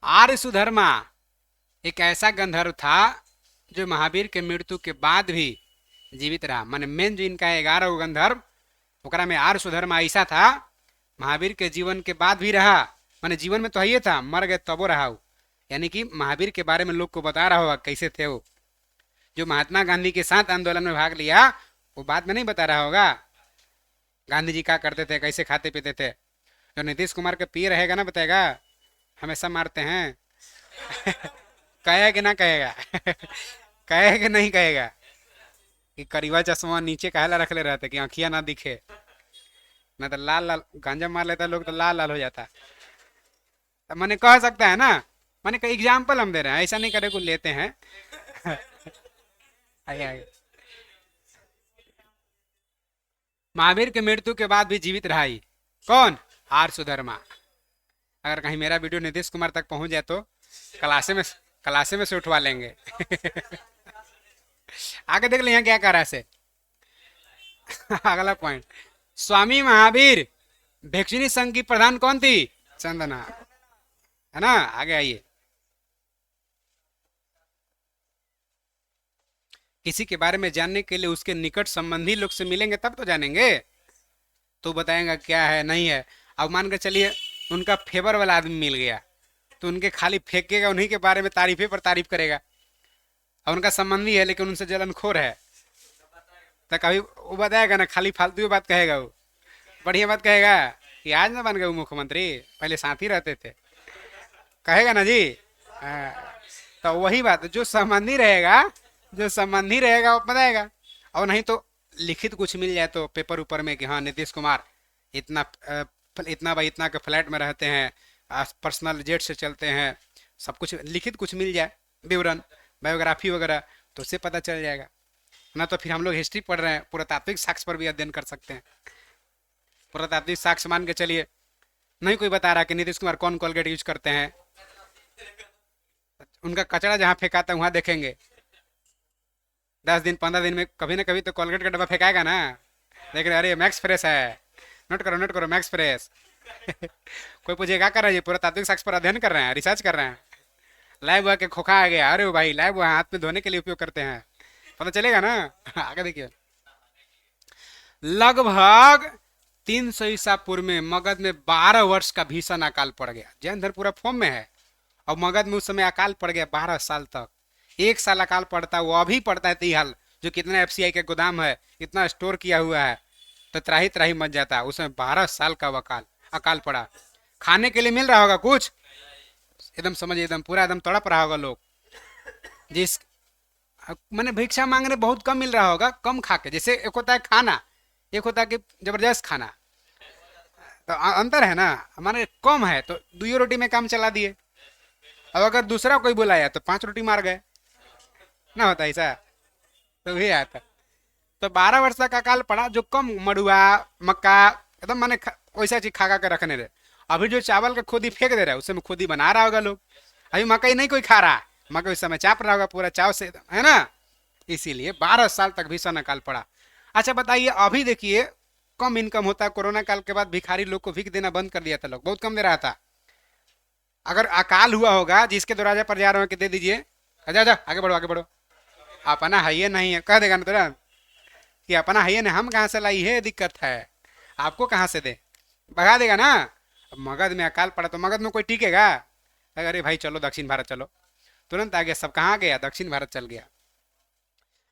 आर्य सुधर्मा एक ऐसा गंधर्व था जो महावीर के मृत्यु के बाद भी जीवित रहा। माने मेन जो इनका 11 गंधर्व, ओकरा में आर्य सुधर्मा ऐसा था, महावीर के जीवन के बाद भी रहा। माने जीवन में तो है था, मर गए तबो रहा वो। यानी कि महावीर के बारे में लोग को बता रहा होगा कैसे थे वो। जो महात्मा गांधी के साथ आंदोलन में भाग लिया, वो बाद में नहीं बता रहा होगा गांधी जी क्या करते थे, कैसे खाते पीते थे। जो नीतीश कुमार के पी रहेगा ना, बताएगा हमेशा मारते हैं। कहेगा कि ना कहेगा? कहेगा कि नहीं कहेगा कि करीबा चश्मा नीचे काहेला रख ले रहते कि आंखियां ना दिखे, ना तो लाल लाल गांजा मार लेता लोग तो लाल लाल हो जाता। तो मैंने कह सकता है ना, मैंने कई एग्जाम्पल हम दे रहे हैं, ऐसा नहीं करे को लेते हैं। आगे आगे। महावीर के मृत्यु के बाद भी जीवित रहा ही कौन? आर्य सुधर्मा। अगर कहीं मेरा वीडियो नीतीश कुमार तक पहुंच जाए तो क्लासे में से उठवा लेंगे। आगे देख ले यहाँ क्या कर रहा है से। अगला पॉइंट, स्वामी महावीर भिक्षुणी संघ की प्रधान कौन थी? चंदना, है ना। आगे आइए। किसी के बारे में जानने के लिए उसके निकट संबंधी लोग से मिलेंगे तब तो जानेंगे, तो बताएंगे क्या है नहीं है। अब मान के चलिए उनका फेवर वाला आदमी मिल गया, तो उनके खाली फेंकेगा, उन्हीं के बारे में तारीफे पर तारीफ करेगा। और उनका संबंधी है लेकिन उनसे जलनखोर है, तो कभी वो बताएगा ना, खाली फालतू बात कहेगा। वो बढ़िया बात कहेगा कि आज ना बन गए वो मुख्यमंत्री, पहले साथ ही रहते थे, कहेगा ना जी। तो वही बात, जो संबंधी रहेगा, जो संबंधी रहेगा वो बताएगा। और नहीं तो लिखित कुछ मिल जाए तो पेपर ऊपर में कि हाँ नीतीश कुमार इतना इतना बाई इतना के फ्लैट में रहते हैं, पर्सनल जेट से चलते हैं, सब कुछ लिखित कुछ मिल जाए, विवरण बायोग्राफी वगैरह, तो उससे पता चल जाएगा ना। तो फिर हम लोग हिस्ट्री पढ़ रहे हैं, पुरातात्विक साक्ष्य पर भी अध्ययन कर सकते हैं। पुरातात्विक साक्ष्य मान के चलिए नहीं कोई बता रहा कि नीतीश कुमार कौन कोलगेट यूज करते हैं, उनका कचरा जहाँ फेंकाता है वहाँ देखेंगे। 10 दिन 15 दिन में कभी ना कभी तो कोलगेट का डब्बा फेंकाएगा ना, लेकिन अरे मैक्स फ्रेश है, नोट करो मैक्स फ्रेश। कोई पूछे क्या कर रहे हैं? पुरातात्विक साक्ष्य पर अध्ययन कर रहे हैं, रिसर्च कर रहे हैं। लाइव हुआ के खोखा आ गया, अरे भाई लाइव हुआ हाथ में धोने के लिए उपयोग करते हैं, पता चलेगा ना। आगे देखिए, लगभग 300 ईसा पूर्व में मगध में 12 वर्ष का भीषण अकाल पड़ गया। जैन धर्म पूरा फॉर्म में है, और मगध में उस समय अकाल पड़ गया 12 साल तक। 1 साल अकाल पड़ता है, वो अभी पड़ता है तिहाल, जो कितना एफसीआई के गोदाम है, इतना स्टोर किया हुआ है, तो त्राही त्राही मच जाता है। उसमें 12 साल का अकाल पड़ा। खाने के लिए मिल रहा होगा कुछ, एकदम समझिए एकदम पूरा एकदम तड़प रहा होगा लोग। जिस मैंने भिक्षा मांगने बहुत कम मिल रहा होगा, कम खा के। जैसे एक होता है खाना, एक होता है कि जबरदस्त खाना, तो अंतर है ना। हमारे कम है तो 2 रोटी में काम चला दिए, अब अगर दूसरा कोई बुलाया तो 5 रोटी मार गए ना, होता ऐसा तो भी आता। तो 12 वर्ष तक अकाल पड़ा, जो कम मड़ुआ मक्का एकदम माने वैसा चीज खा के रखने रहे। अभी जो चावल का खुद ही फेंक दे रहा है, उससे में खुद ही बना रहा होगा लोग। अभी मकई नहीं कोई खा रहा, मकई उस समय चाप रहा होगा पूरा चाव से, है ना। इसीलिए 12 साल तक भीषण अकाल पड़ा। अच्छा बताइए, अभी देखिए कम इनकम होता है, कोरोना काल के बाद भिखारी लोग को भीख देना बंद कर दिया था, लोग बहुत कम दे रहा था। अगर अकाल हुआ होगा, जिसके दरवाजे पर जा रहे हो कि दे दीजिए, जा जा आगे बढ़ो आगे बढ़ो, अपना है ये नहीं है, कह देगा ना तुरंत कि अपना है ये नहीं, हम कहाँ से लाई है, दिक्कत है, आपको कहाँ से दे, भगा देगा ना। अब मगध में अकाल पड़ा तो मगध में कोई टिकेगा? अरे भाई चलो दक्षिण भारत चलो, तुरंत आ गया। सब कहाँ गया? दक्षिण भारत चल गया।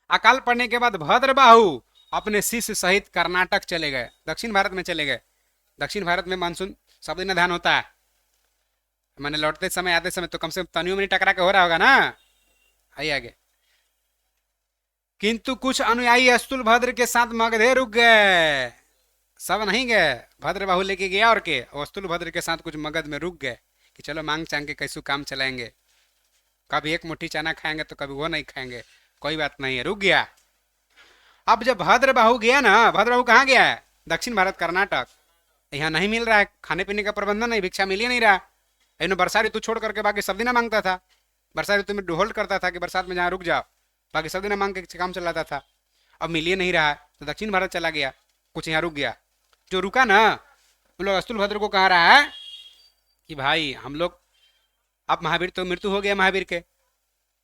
अकाल पड़ने के बाद भद्रबाहु अपने शिष्य सहित कर्नाटक चले गए, दक्षिण भारत में चले गए। दक्षिण भारत में मानसून सब दिन धान होता है, मैंने लौटते समय आते समय तो कम से कम तनियों में टकरा के हो रहा होगा ना। आइए आगे। किंतु कुछ अनुयायी अस्तुलभद्र के साथ मगधे रुक गए, सब नहीं गए। भद्रबाहु लेके गया और के अस्तुलभद्र के साथ कुछ मगध में रुक गए कि चलो मांग चांग के कैसू काम चलाएंगे, कभी एक मुट्ठी चना खाएंगे तो कभी वो नहीं खाएंगे, कोई बात नहीं है, रुक गया। अब जब भद्रबाहु गया ना, भद्रबाहु कहाँ गया है? दक्षिण भारत कर्नाटक। यहाँ नहीं मिल रहा है, खाने पीने का प्रबंधन नहीं, भिक्षा मिल ही नहीं रहा। इन वर्षा ऋतु छोड़ करके बाकी सब दिन मांगता था। वर्षा ऋतु में होल्ड करता था कि बरसात में जहाँ रुक जाओ, बाकी सब दिन मांग के काम चलाता था। अब मिल ही नहीं रहा है तो दक्षिण भारत चला गया, कुछ यहाँ रुक गया। जो रुका ना उन लोग अस्तुलभद्र को कह रहा है कि भाई हम लोग, अब महावीर तो मृत्यु हो गया महावीर के,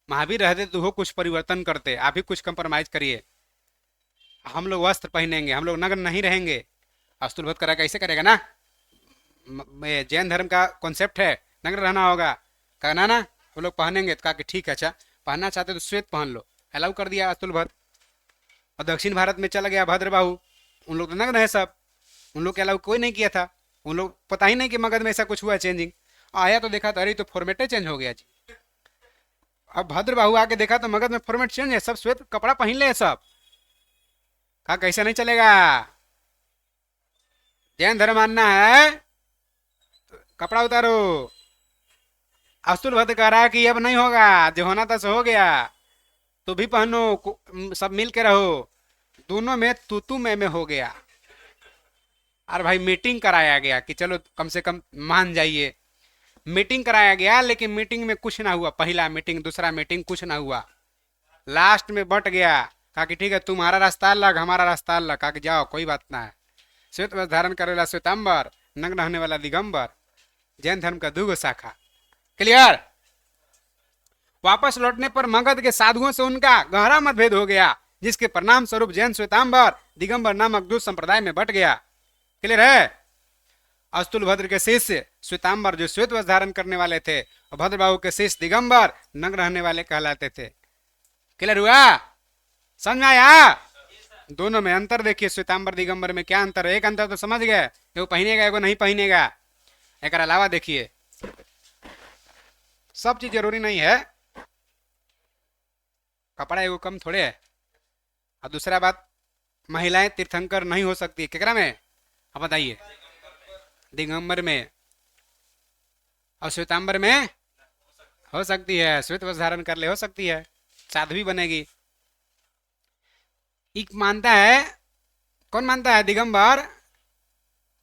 महावीर रहते तो हो कुछ परिवर्तन करते, आप ही कुछ कंप्रोमाइज करिए, हम लोग वस्त्र पहनेंगे, हम लोग नग्न नहीं रहेंगे। अस्तुलभद्र करा कैसे करेगा ना, जैन धर्म का कॉन्सेप्ट है नग्न रहना होगा। कहना ना वो लोग पहनेंगे, तो कहा कि ठीक है, अच्छा पहनना चाहते तो श्वेत पहन लो, अलाउ कर दिया अस्तुलभद्र। और दक्षिण भारत में चला गया भद्रबाहु, उन लोग तो नग्न है सब, उन लोग के अलाउ कोई नहीं किया था। उन लोग पता ही नहीं कि मगध में ऐसा कुछ हुआ चेंजिंग, आया तो देखा तो अरे तो फॉर्मेटे चेंज हो गया जी। अब भद्रबाहु आके देखा तो मगध में फॉर्मेट चेंज है, सब श्वेत कपड़ा पहन ले सब। कहा कैसे नहीं चलेगा, जैन धर्म मानना है तो कपड़ा उतारो। अस्तुलभद्र कह रहा है कि अब नहीं होगा, जो होना था सो हो गया, तो भी पहनो, सब मिल के रहो। दोनों में तू मैं हो गया। और भाई मीटिंग कराया गया कि चलो कम से कम मान जाइए। मीटिंग कराया गया लेकिन मीटिंग में कुछ ना हुआ, पहला मीटिंग दूसरा मीटिंग कुछ ना हुआ। लास्ट में बट गया, कहा कि ठीक है तुम्हारा रास्ता अलग हमारा रास्ता अलग, कहा कि जाओ कोई बात ना है। श्वेत वस्त्र धारण करे वाला श्वेतांबर, नग्न रहने वाला दिगंबर, जैन धर्म का दूगो शाखा। क्लियर। वापस लौटने पर मगध के साधुओं से उनका गहरा मतभेद हो गया, जिसके परिणाम स्वरूप जैन श्वेतांबर दिगंबर नामक दो संप्रदाय में बट गया। क्लियर है। अस्तुलभद्र के शिष्य श्वेतांबर जो श्वेत वस्त्र धारण करने वाले थे, और भद्रबाहु के शिष्य दिगंबर नग्न रहने वाले कहलाते थे। क्लियर हुआ, समझ में आया। दोनों में अंतर देखिए, श्वेतांबर दिगंबर में क्या अंतर है। एक अंतर तो समझ गए, एगो पहनेगा एगो नहीं पहनेगा। एक अलावा देखिए, सब चीज जरूरी नहीं है, कपड़ा एगो कम थोड़े है। और दूसरा बात, महिलाएं तीर्थंकर नहीं हो सकती केकरा में, आप बताइए, दिगंबर में, और श्वेतांबर में हो सकती है, श्वेत वस्त्र धारण कर ले हो सकती है, साध्वी बनेगी। एक मानता है, कौन मानता है, दिगंबर,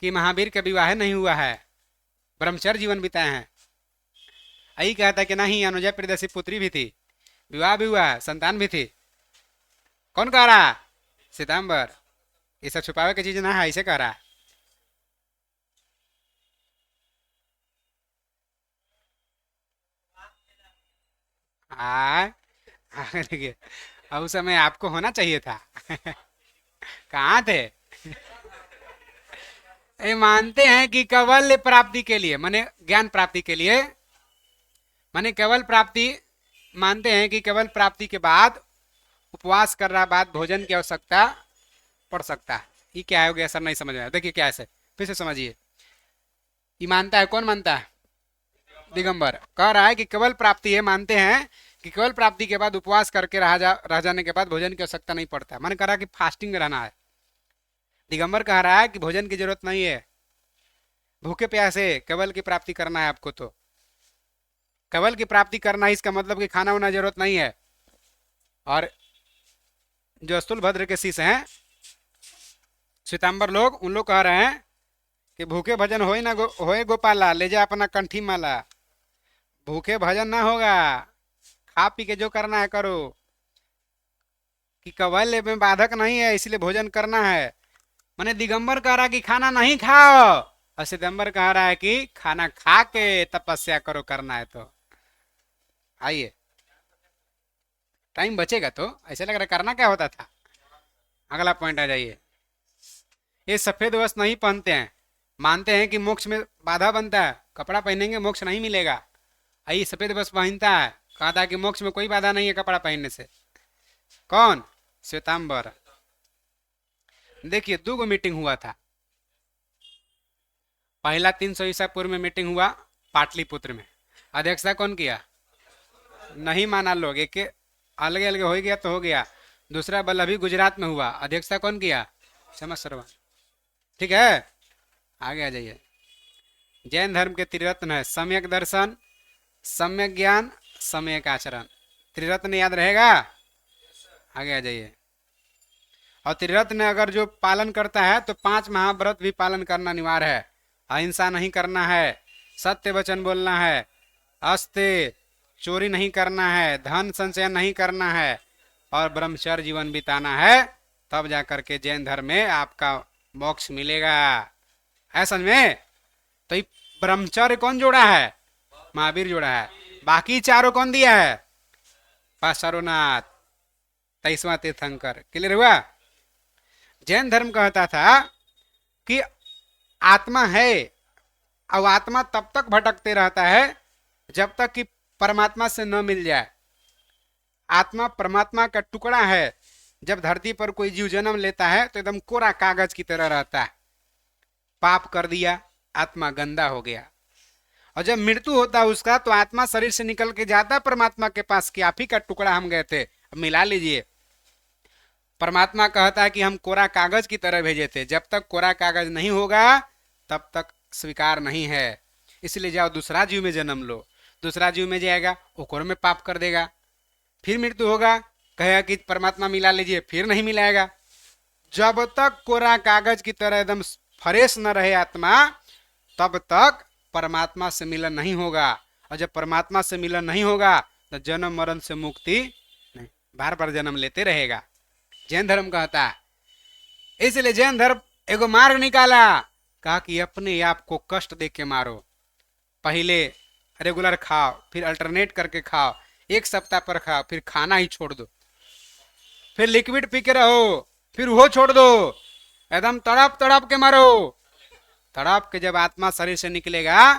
कि महावीर का विवाह नहीं हुआ है, ब्रह्मचर्य जीवन बिताए हैं। यही कहता है कि नहीं, अनुजा प्रियदर्शी पुत्री भी थी, विवाह भी हुआ, संतान भी थी। कौन कह रहा, श्वेतांबर। ये सब छुपावे की चीज ना है, ऐसे कह रहा है। देखिए, अब उस समय आपको होना चाहिए था। कहाँ थे। ये मानते हैं कि केवल प्राप्ति के लिए, माने ज्ञान प्राप्ति के लिए, माने केवल प्राप्ति, मानते हैं कि केवल प्राप्ति के बाद उपवास कर रहा बाद भोजन की आवश्यकता पड़ सकता है। ये क्या हो गया सर, नहीं समझ आया। देखिए क्या है, फिर से समझिए। ये मानता है, कौन मानता है, दिगंबर। कह रहा है कि केवल प्राप्ति है, मानते हैं कि केवल प्राप्ति के बाद उपवास करके रह जाने के बाद भोजन की आवश्यकता नहीं पड़ता। मैंने कह रहा कि फास्टिंग में रहना है। दिगंबर कह रहा है कि भोजन की जरूरत नहीं है, भूखे प्यासे केवल की प्राप्ति करना है आपको। तो केवल की प्राप्ति करना है, इसका मतलब कि खाना वाना जरूरत नहीं है। और जो अस्तुलभद्र के शिष्य हैं श्वेतांबर लोग, उन लोग कह रहे हैं कि भूखे भजन होए ना होए गोपाला, ले जा अपना कंठी माला। भूखे भजन ना होगा, खा पी के जो करना है करो, कि कवल में बाधक नहीं है, इसलिए भोजन करना है। मैंने दिगंबर कह रहा कि खाना नहीं खाओ, और श्वेतांबर कह रहा है कि खाना खा के तपस्या करो, करना है तो। आइए, टाइम बचेगा तो ऐसे लग रहा करना क्या होता था। अगला पॉइंट आ जाइए। ये सफेद वस्त्र नहीं पहनते हैं, मानते हैं कि मोक्ष में बाधा बनता है, कपड़ा पहनेंगे मोक्ष नहीं मिलेगा। आई सफेद वस्त्र पहनता है, कहा था कि मोक्ष में कोई बाधा नहीं है कपड़ा पहनने से। कौन, श्वेतांबर। देखिए, दो मीटिंग हुआ था। पहला 300 ईसा पूर्व में मीटिंग हुआ पाटलिपुत्र में, अध्यक्षता कौन किया, नहीं माना लोग, एक अलग अलग हो गया तो हो गया। दूसरा बल अभी गुजरात में हुआ, अध्यक्षता कौन किया, समझ सर्वा। ठीक है, आगे आ जाइए। जैन धर्म के त्रिरत्न है, सम्यक दर्शन, सम्यक ज्ञान, सम्यक आचरण। त्रिरत्न याद रहेगा, आगे आ जाइए। और त्रिरत्न अगर जो पालन करता है तो 5 महाव्रत भी पालन करना अनिवार्य है। अहिंसा नहीं करना है, सत्य वचन बोलना है, अस्ते चोरी नहीं करना है, धन संचय नहीं करना है और ब्रह्मचर्य जीवन बिताना है, तब जाकर के जैन धर्म में आपका मोक्ष मिलेगा। है समझ में? तो ये ब्रह्मचर्य कौन जोड़ा है? महावीर जोड़ा है। बाकी चारों कौन दिया है? पार्श्वनाथ, 23वां तीर्थंकर। क्लियर हुआ? जैन धर्म कहता था कि आत्मा है और आत्मा तब तक भटकते रहता है जब तक कि परमात्मा से न मिल जाए। आत्मा परमात्मा का टुकड़ा है। जब धरती पर कोई जीव जन्म लेता है तो एकदम कोरा कागज की तरह रहता है। पाप कर दिया, आत्मा गंदा हो गया, और जब मृत्यु होता है उसका तो आत्मा शरीर से निकल के जाता है परमात्मा के पास कि आप ही का टुकड़ा हम गए थे, अब मिला लीजिए। परमात्मा कहता है कि हम कोरा कागज की तरह भेजे थे। जब तक कोरा कागज नहीं होगा तब तक स्वीकार नहीं है। इसलिए जाओ दूसरा जीव में जन्म लो। दूसरा जीव में जाएगा, ओकर में पाप कर देगा, फिर मृत्यु होगा, कहेगा कि परमात्मा मिला लीजिए, फिर नहीं मिलाएगा। जब तक कोरा कागज की तरह एकदम फ्रेश न रहे आत्मा, तब तक परमात्मा से मिलन नहीं होगा। और जब परमात्मा से मिलन नहीं होगा तो जन्म मरण से मुक्ति नहीं, बार बार जन्म लेते रहेगा। जैन धर्म कहता है। इसलिए जैन धर्म एगो मार्ग निकाला, कहा कि अपने आप को कष्ट दे के मारो। पहले रेगुलर खाओ, फिर अल्टरनेट करके खाओ, 1 सप्ताह पर खाओ, फिर खाना ही छोड़ दो, फिर लिक्विड पी के रहो, फिर वो छोड़ दो, एकदम तड़प तड़प के मारो। तड़प के जब आत्मा शरीर से निकलेगा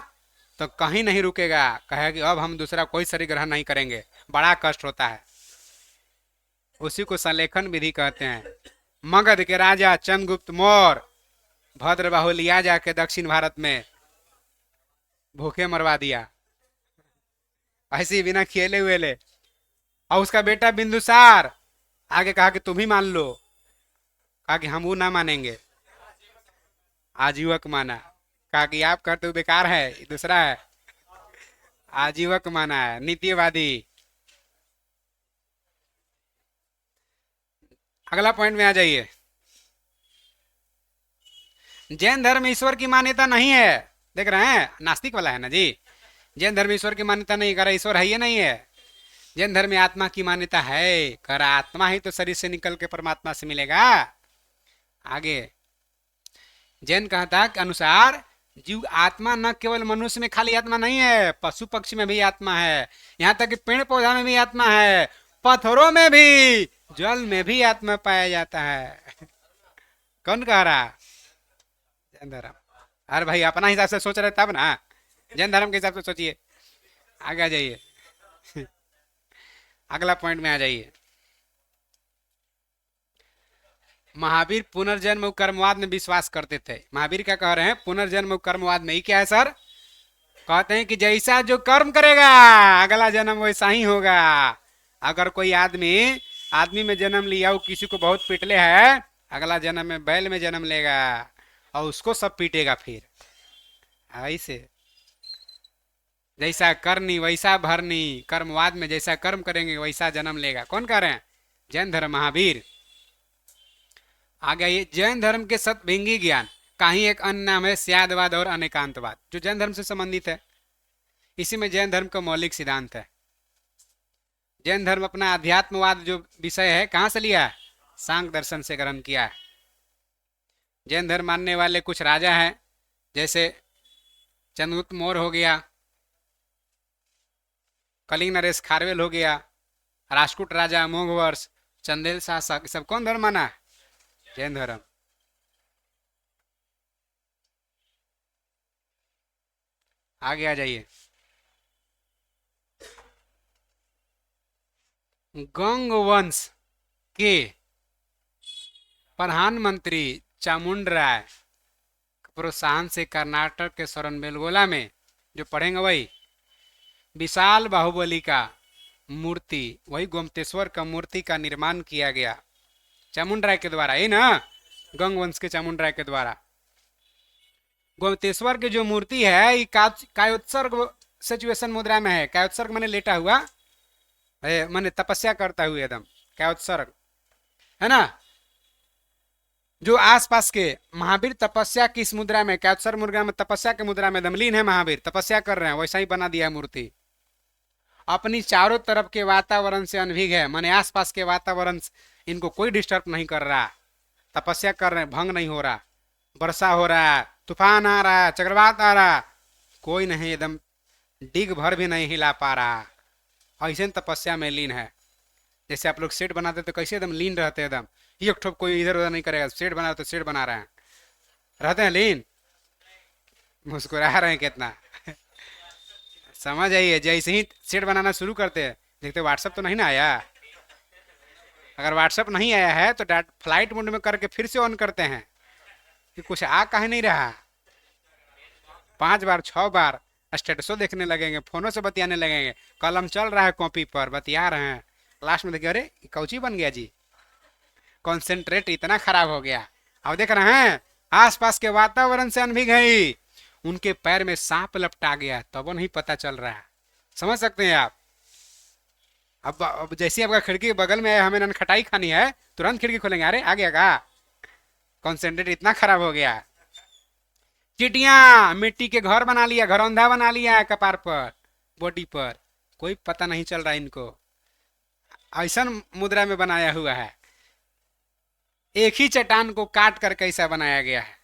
तो कहीं नहीं रुकेगा, कहेगा कि अब हम दूसरा कोई शरीर ग्रहण नहीं करेंगे। बड़ा कष्ट होता है। उसी को संलेखन विधि कहते हैं। मगध के राजा चंद्रगुप्त मौर्य भद्रबाहु लिया जाके दक्षिण भारत में भूखे मरवा दिया, ऐसे ही बिना खेले हुए ले। और उसका बेटा बिंदुसार आगे कहा कि तुम ही मान लो, कहा कि हम वो ना मानेंगे, आजीवक माना। कहा कि आप कहते हो बेकार है, दूसरा है, आजीवक माना है, नीतिवादी। अगला पॉइंट में आ जाइए। जैन धर्म ईश्वर की मान्यता नहीं है। देख रहे हैं, नास्तिक वाला है ना जी। जैन धर्म ईश्वर की मान्यता नहीं कर, ईश्वर है ही नहीं है। जैन धर्म में आत्मा की मान्यता है, कर आत्मा ही तो शरीर से निकल के परमात्मा से मिलेगा। आगे जैन कहता के अनुसार जीव आत्मा न केवल मनुष्य में खाली आत्मा नहीं है, पशु पक्षी में भी आत्मा है, यहाँ तक कि पेड़ पौधा में भी आत्मा है, पत्थरों में भी, जल में भी आत्मा पाया जाता है। कौन कह रहा? जैन धर्म। अरे भाई अपना हिसाब से सोच रहे तब ना, जैन धर्म के हिसाब से सोचिए। आगे आ जाइए। अगला पॉइंट में आ जाइए। महावीर पुनर्जन्म और कर्मवाद में विश्वास करते थे। महावीर क्या कह रहे हैं? पुनर्जन्म और कर्मवाद में ही क्या है सर? कहते हैं कि जैसा जो कर्म करेगा अगला जन्म वैसा ही होगा। अगर कोई आदमी में जन्म लिया, वो किसी को बहुत पीटले है, अगला जन्म में बैल में जन्म लेगा और उसको सब पीटेगा फिर। ऐसे जैसा करनी वैसा भरनी, कर्मवाद में जैसा कर्म करेंगे वैसा जन्म लेगा। कौन कह रहे हैं? जैन धर्म, महावीर। आगे ये जैन धर्म के सतभिंगी ज्ञान का ही एक अन्य नाम है स्यादवाद और अनेकांतवाद, जो जैन धर्म से संबंधित है। इसी में जैन धर्म का मौलिक सिद्धांत है। जैन धर्म अपना अध्यात्मवाद जो विषय है कहाँ से लिया है? सांख्य दर्शन से ग्रहण किया है। जैन धर्म मानने वाले कुछ राजा हैं, जैसे चंद्रगुप्त मौर्य हो गया, कलिंग नरेश खारवेल हो गया, राष्ट्रकूट राजा अमोघवर्ष, चंदेल शासक, सब कौन धर्म माना है? जैन धर्म। आगे आ जाइए। गंग वंश के प्रधानमंत्री चामुंडराय प्रोत्साहन से कर्नाटक के श्रवणबेलगोला में, जो पढ़ेंगे वही, विशाल बाहुबली का मूर्ति, वही गोमतेश्वर का मूर्ति का निर्माण किया गया चामुंडराय के द्वारा। ये ना, गंग वंश के चामुंडराय के द्वारा। गोमतेश्वर की जो मूर्ति है ये कायोत्सर्ग सिचुएशन मुद्रा में है। कायोत्सर्ग माने लेटा हुआ, माने तपस्या करता हुआ, एकदम कायोत्सर्ग है ना। जो आसपास के महावीर तपस्या की इस मुद्रा में, कैत्सर मुद्रा में, तपस्या के मुद्रा में दमलीन है महावीर, तपस्या कर रहे हैं, वैसा ही बना दिया है मूर्ति। अपनी चारों तरफ के वातावरण से अनभिग है, माने आसपास के वातावरण इनको कोई डिस्टर्ब नहीं कर रहा, तपस्या कर रहे हैं, भंग नहीं हो रहा, वर्षा हो रहा है, तूफान आ रहा है, चक्रवात आ रहा, कोई नहीं, एकदम डिग भर भी नहीं हिला पा रहा, ऐसे तपस्या में लीन है। जैसे आप लोग सेट बनाते तो कैसे एकदम लीन रहते हैं, एकदम एक ठोप कोई इधर उधर नहीं करेगा, सेट बना तो सेट बना रहे हैं, रहते हैं लीन। मुस्कुरा रहे हैं कितना समझ आइए, जैसे ही सेट बनाना शुरू करते हैं देखते व्हाट्सअप तो नहीं ना आया, अगर व्हाट्सअप नहीं आया है तो फ्लाइट मोड में करके फिर से ऑन करते हैं कि कुछ आ काहे नहीं रहा, 5 बार 6 बार स्टेटसों देखने लगेंगे, फोनों से बतियाने लगेंगे, कलम चल रहा है कॉपी पर बतिया रहे हैं, लास्ट में देखिए अरे कौची बन गया जी, कॉन्सेंट्रेट इतना खराब हो गया। अब देख रहे हैं आसपास के वातावरण से अनभिग गई, उनके पैर में सांप लपटा गया तब वो नहीं पता चल रहा है, समझ सकते हैं आप। अब जैसे आपका खिड़की के बगल में है, हमें ननखटाई खानी है, तुरंत खिड़की खोलेंगे, अरे आ गया का, कॉन्सेंट्रेट इतना खराब हो गया। चिटियां मिट्टी के घर बना लिया, घरौंधा बना लिया है कपार पर, बॉडी पर, कोई पता नहीं चल रहा इनको, ऐसा मुद्रा में बनाया हुआ है। एक ही चट्टान को काट कर कैसा बनाया गया है,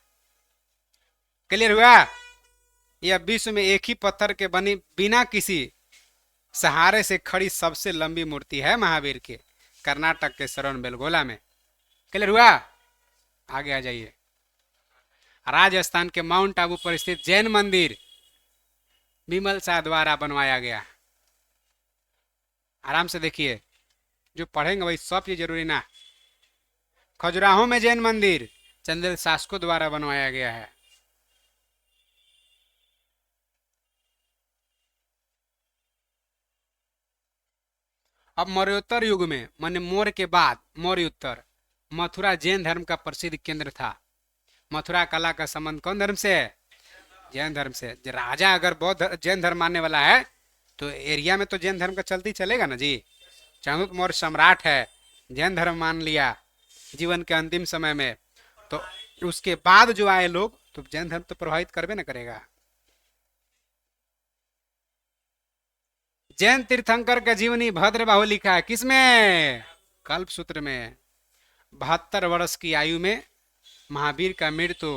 क्लियर हुआ। यह विश्व में एक ही पत्थर के बनी बिना किसी सहारे से खड़ी सबसे लंबी मूर्ति है महावीर के, कर्नाटक के श्रवण बेलगोला में, क्लियर हुआ। आगे आ जाइए, राजस्थान के माउंट आबू पर स्थित जैन मंदिर विमल शाह द्वारा बनवाया गया। आराम से देखिए, जो पढ़ेंगे वही सब चीज जरूरी ना। खजुराहो में जैन मंदिर चंदेल शासकों द्वारा बनवाया गया है। अब मौर्योत्तर युग में, माने मौर्य के बाद, मौर्योत्तर, मथुरा जैन धर्म का प्रसिद्ध केंद्र था। मथुरा कला का संबंध कौन धर्म से है? जैन धर्म से। राजा अगर बौद्ध जैन धर्म मानने वाला है तो एरिया में तो जैन धर्म का चलती चलेगा ना जी। चाणक्य मौर्य सम्राट है, जैन धर्म मान लिया जीवन के अंतिम समय में, तो उसके बाद जो आए लोग तो जैन धर्म तो प्रभावित करबे न करेगा। जैन तीर्थंकर का जीवनी भद्र बाहु लिखा है, किसमें? कल्प सूत्र में। 72 वर्ष की आयु में महावीर का मृत्यु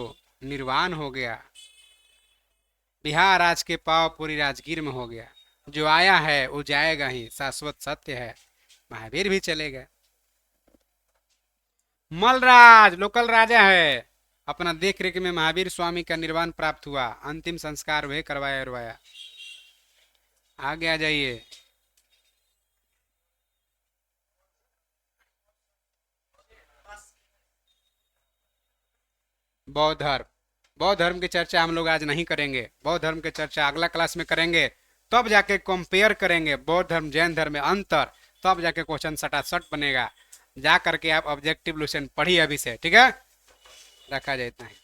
निर्वाण हो गया। बिहार राज के पाव पूरी राजगीर में हो गया। जो आया है वो जाएगा ही, शाश्वत सत्य है। महावीर भी चले गए। मलराज लोकल राजा है, अपना देख रेख में महावीर स्वामी का निर्वाण प्राप्त हुआ। अंतिम संस्कार वह करवाया उरवाया। आगे आ जाइए। बौद्ध धर्म, बौद्ध धर्म की चर्चा हम लोग आज नहीं करेंगे। बौद्ध धर्म की चर्चा अगला क्लास में करेंगे, तब जाके कंपेयर करेंगे बौद्ध धर्म जैन धर्म में अंतर, तब जाके क्वेश्चन सटासट बनेगा। जा करके आप ऑब्जेक्टिव क्वेश्चन पढ़िए अभी से, ठीक है। रखा जाए इतना ही।